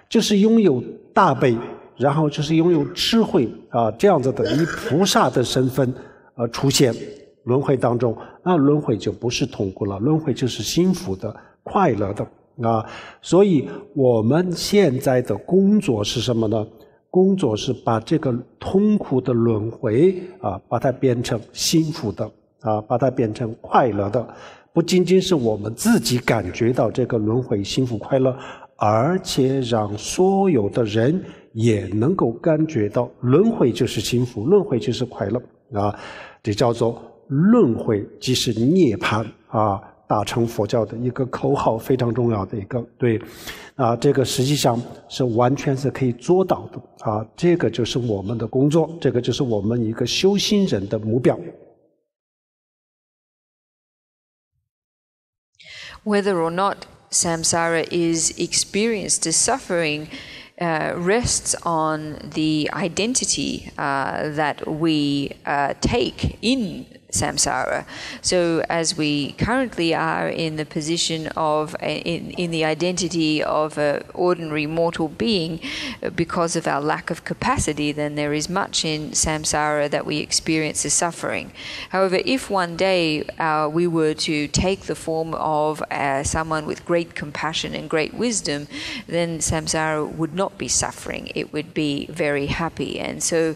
就是拥有大悲，然后就是拥有智慧这样子的以菩萨的身份出现轮回当中，那轮回就不是痛苦了，轮回就是幸福的、快乐的。所以我们现在的工作是什么呢？工作是把这个痛苦的轮回把它变成幸福的把它变成快乐的。不仅仅是我们自己感觉到这个轮回幸福快乐，而且让所有的人也能够感觉到轮回就是幸福，轮回就是快乐这叫做轮回即是涅槃大乘佛教的一个口号，非常重要的一个，对这个实际上是完全是可以做到的这个就是我们的工作，这个就是我们一个修行人的目标。Whether or not samsara is experienced as suffering rests on the identity that we take in samsara. So as we currently are in the position of, in the identity of an ordinary mortal being, because of our lack of capacity, then there is much in samsara that we experience as suffering. However, if one day we were to take the form of someone with great compassion and great wisdom, then samsara would not be suffering, it would be very happy. And so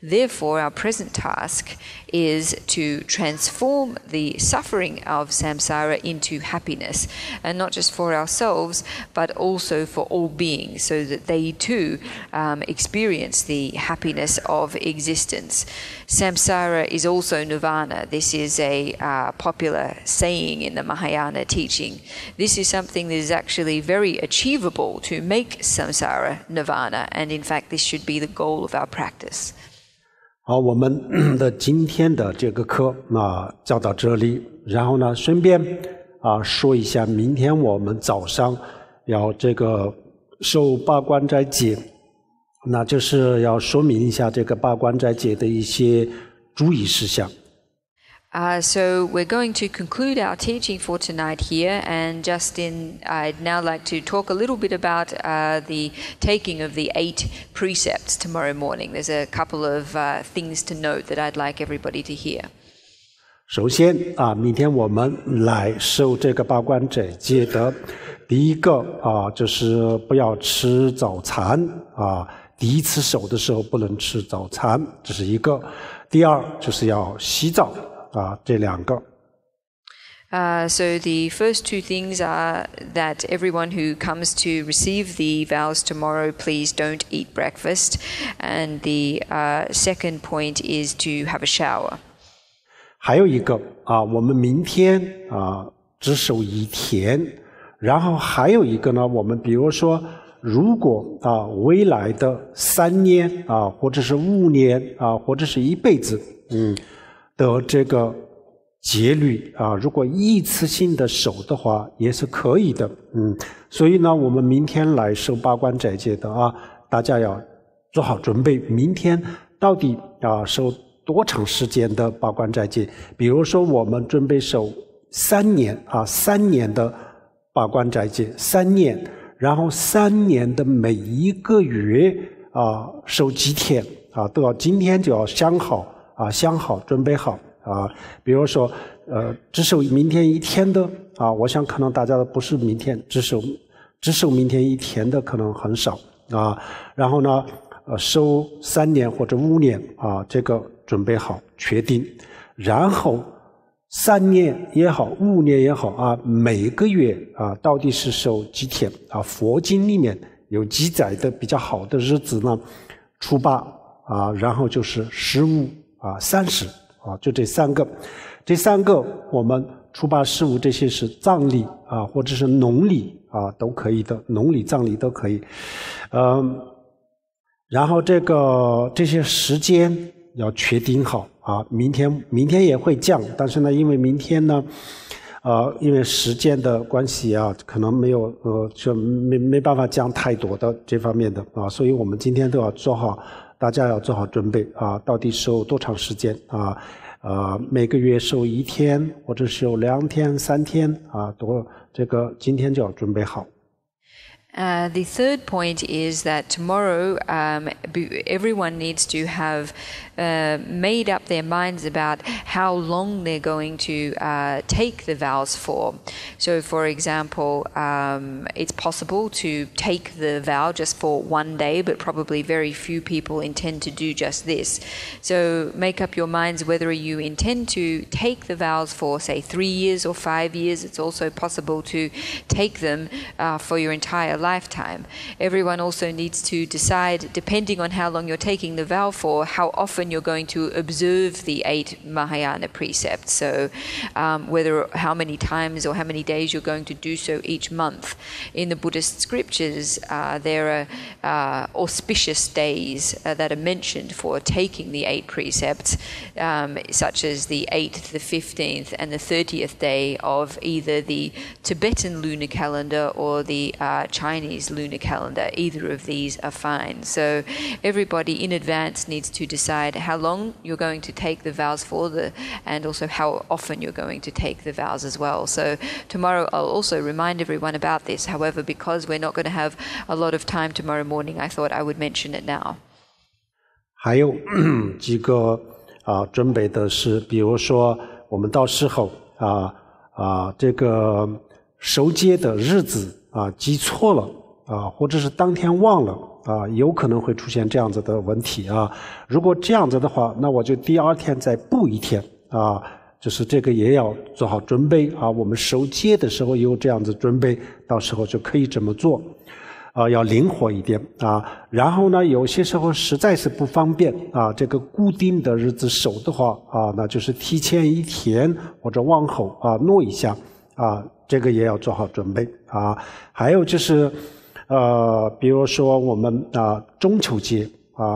therefore, our present task is to transform the suffering of samsara into happiness, and not just for ourselves, but also for all beings, so that they too experience the happiness of existence. Samsara is also nirvana. This is a popular saying in the Mahayana teaching. This is something that is actually very achievable to make samsara nirvana, and in fact this should be the goal of our practice. 好，我们的今天的这个课教到这里，然后呢，顺便说一下，明天我们早上要这个受八关斋戒，那就是要说明一下这个八关斋戒的一些注意事项。So we're going to conclude our teaching for tonight here, and I'd now like to talk a little bit about the taking of the 8 precepts tomorrow morning. There's a couple of things to note that I'd like everybody to hear. 首先明天我们来受这个八关斋戒的第一个就是不要吃早餐第一次守的时候不能吃早餐，这是一个。第二就是要洗澡。这两个。So the first 2 things are that everyone who comes to receive the vows tomorrow, please don't eat breakfast. And the second point is to have a shower. 还有一个我们明天只守1天，然后还有一个呢，我们比如说，如果未来的3年或者是5年或者是一辈子的这个戒律如果一次性的守的话也是可以的所以呢我们明天来守八关斋戒的大家要做好准备，明天到底守多长时间的八关斋戒。比如说我们准备守3年3年的八关斋戒，3年，然后3年的每一个月守几天都要今天就要想好准备好比如说只守明天1天的我想可能大家不是明天只守明天1天的可能很少然后呢守3年或者5年这个准备好确定，然后3年也好5年也好每个月到底是守几天佛经里面有记载的比较好的日子呢，初8然后就是15 30就这3个。这3个我们初8、15这些是藏历或者是农历都可以的，农历藏历都可以。然后这些时间要确定好明天也会讲，但是呢因为明天呢因为时间的关系可能没有就没办法讲太多的这方面的所以我们今天都要做好，大家要做好准备到底守多长时间每个月守1天或者守2天3天都这个今天就要准备好。The third point is that tomorrow everyone needs to have made up their minds about how long they're going to take the vows for. So, for example, it's possible to take the vow just for one day, but probably very few people intend to do just this. So make up your minds whether you intend to take the vows for, say, 3 years or 5 years. It's also possible to take them for your entire lifetime. Everyone also needs to decide, depending on how long you're taking the vow for, how often you're going to observe the 8 Mahayana precepts. So how many times or how many days you're going to do so each month. In the Buddhist scriptures, there are auspicious days that are mentioned for taking the 8 precepts, such as the 8th, the 15th, and the 30th day of either the Tibetan lunar calendar or the Chinese lunar calendar. Either of these are fine. So everybody in advance needs to decide how long you're going to take the vows for, and also how often you're going to take the vows as well. So tomorrow I'll also remind everyone about this. However, because we're not going to have a lot of time tomorrow morning, I thought I would mention it now. 还有几个准备的是，比如说我们到时候这个守节的日子记错了或者是当天忘了有可能会出现这样子的问题如果这样子的话，那我就第二天再补一天就是这个也要做好准备我们守节的时候有这样子准备，到时候就可以这么做要灵活一点然后呢，有些时候实在是不方便这个固定的日子守的话那就是提前一天或者往后挪一下这个也要做好准备还有就是比如说我们中秋节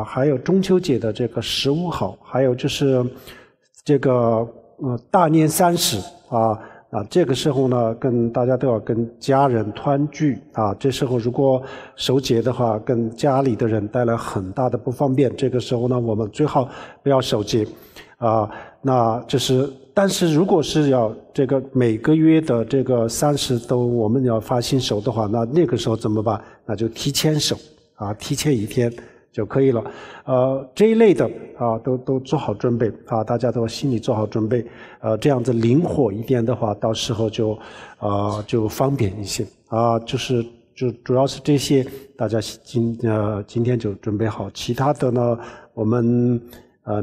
还有中秋节的这个15号，还有就是这个大年30这个时候呢，大家都要跟家人团聚这时候如果守节的话，跟家里的人带来很大的不方便。这个时候呢，我们最好不要守节那但是如果是要这个每个月的这个30都我们要发心守的话，那个时候怎么办？那就提前守提前一天就可以了这一类的都做好准备大家都心里做好准备这样子灵活一点的话，到时候就方便一些就主要是这些，大家今天就准备好，其他的呢我们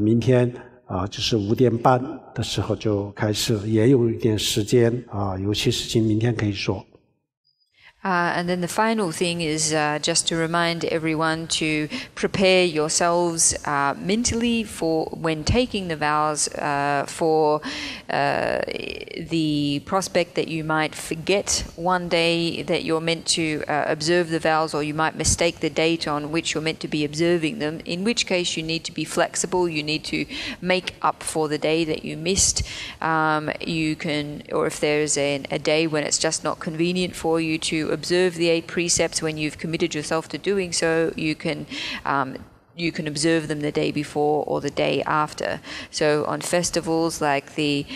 明天就是5点半的时候就开始，也有一点时间有些事情明天可以说。And then the final thing is just to remind everyone to prepare yourselves mentally for when taking the vows for the prospect that you might forget one day that you're meant to observe the vows, or you might mistake the date on which you're meant to be observing them, in which case you need to be flexible. You need to make up for the day that you missed. You can, or if there's a day when it's just not convenient for you to observe the 8 precepts when you've committed yourself to doing so, you can observe them the day before or the day after. So on festivals like the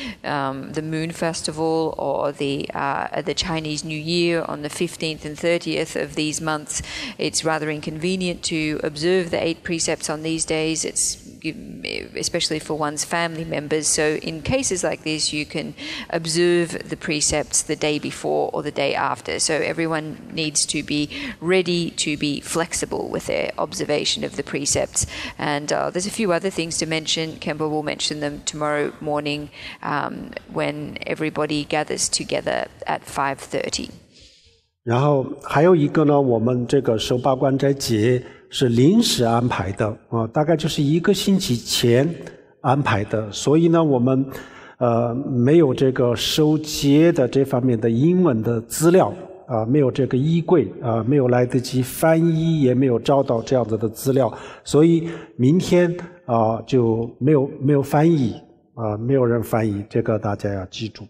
Moon Festival or the Chinese New Year on the 15th and 30th of these months, it's rather inconvenient to observe the 8 precepts on these days. It's especially for one's family members. So in cases like this, you can observe the precepts the day before or the day after. So everyone needs to be ready to be flexible with their observation of the precepts. And there's a few other things to mention. Kemba will mention them tomorrow morning when everybody gathers together at 5:30. 然后还有一个呢，我们这个守八关斋节是临时安排的大概就是1个星期前安排的，所以呢我们没有这个守节的这方面的英文的资料没有这个衣柜没有来得及翻译，也没有找到这样子的资料，所以明天就没有翻译没有人翻译，这个大家要记住。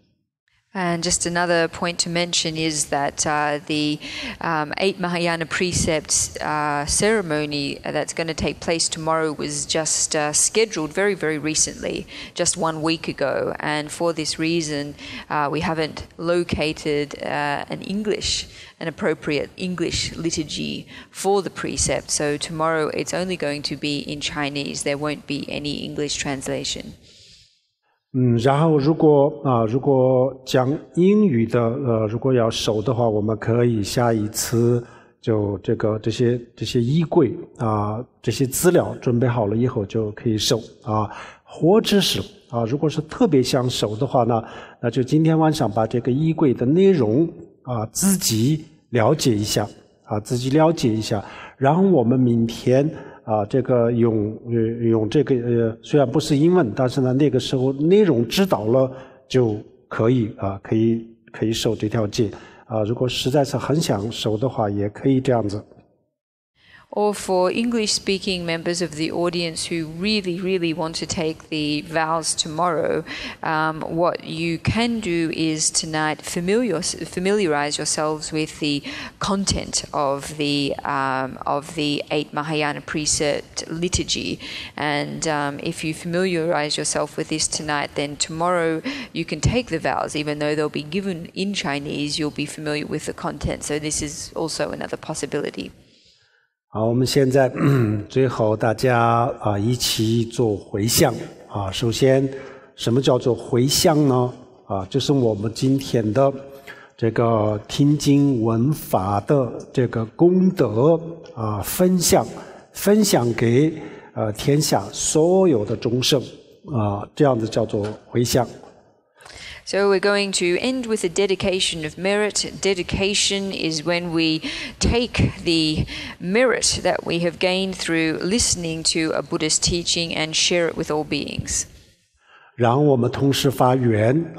And just another point to mention is that the 8 Mahayana precepts ceremony that's going to take place tomorrow was just scheduled very, very recently, just 1 week ago. And for this reason, we haven't located an appropriate English liturgy for the precept. So tomorrow it's only going to be in Chinese. There won't be any English translation. 然后如果讲英语的如果要守的话，我们可以下一次就这些衣柜这些资料准备好了以后就可以守或者是如果是特别想守的话呢，那就今天晚上把这个衣柜的内容自己了解一下自己了解一下，然后我们明天这个用这个虽然不是英文，但是呢那个时候内容知道了就可以可以守这条戒如果实在是很想守的话，也可以这样子。Or for English-speaking members of the audience who really, really want to take the vows tomorrow, what you can do is tonight familiarize yourselves with the content of the 8 Mahayana precept liturgy. And if you familiarize yourself with this tonight, then tomorrow you can take the vows. Even though they'll be given in Chinese, you'll be familiar with the content. So this is also another possibility. 好，我们现在最后大家一起做回向首先，什么叫做回向呢？就是我们今天的这个听经闻法的这个功德分享给天下所有的众生这样子叫做回向。So we're going to end with a dedication of merit. Dedication is when we take the merit that we have gained through listening to a Buddhist teaching and share it with all beings. 然后我们同时发愿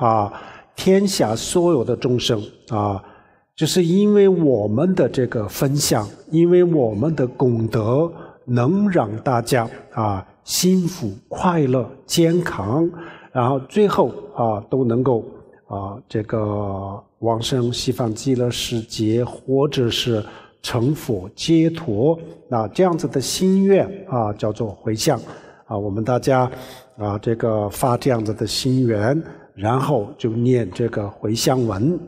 天下所有的众生就是因为我们的这个分享，因为我们的功德能让大家幸福、快乐、健康。然后最后都能够这个往生西方极乐世界，或者是成佛解脱，这样子的心愿叫做回向我们大家这个发这样子的心愿，然后就念这个回向文。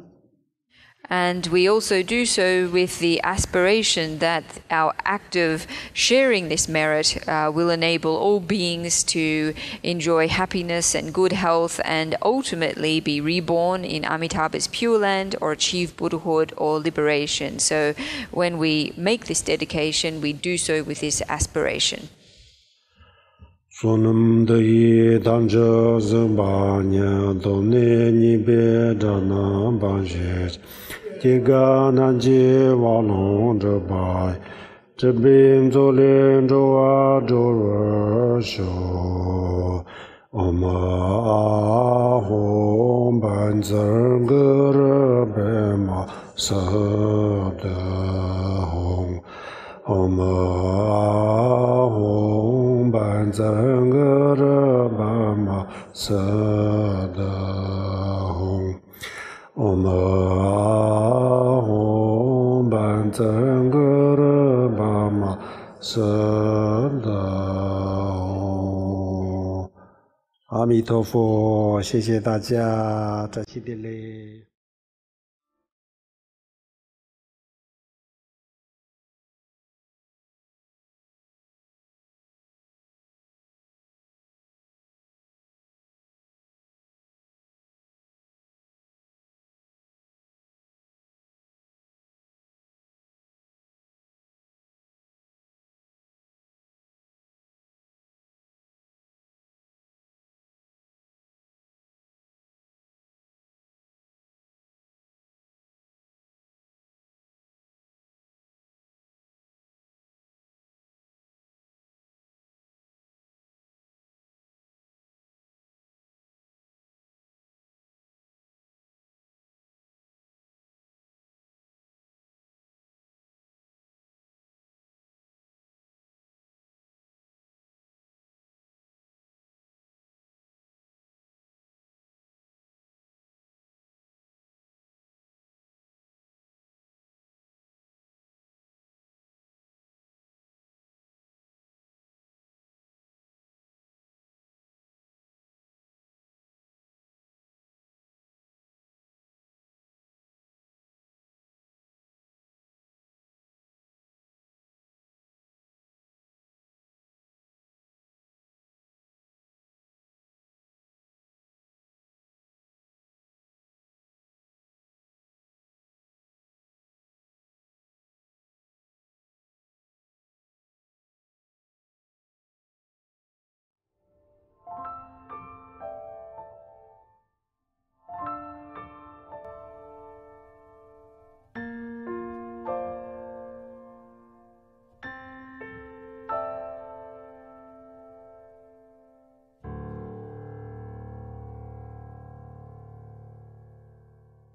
And we also do so with the aspiration that our act of sharing this merit will enable all beings to enjoy happiness and good health and ultimately be reborn in Amitabha's Pure Land or achieve Buddhahood or liberation. So when we make this dedication, we do so with this aspiration. Sonam de danja zambanya done ni be dana banje tiga nanje walon de bai tebim zolen joa jor sho oma hom ban zang ger be ma sa da hong oma hom ban zang ger ba ma sa da hong oma hom ban zang ger ba ma sa da hong 阿弥陀佛，谢谢大家，扎西德勒。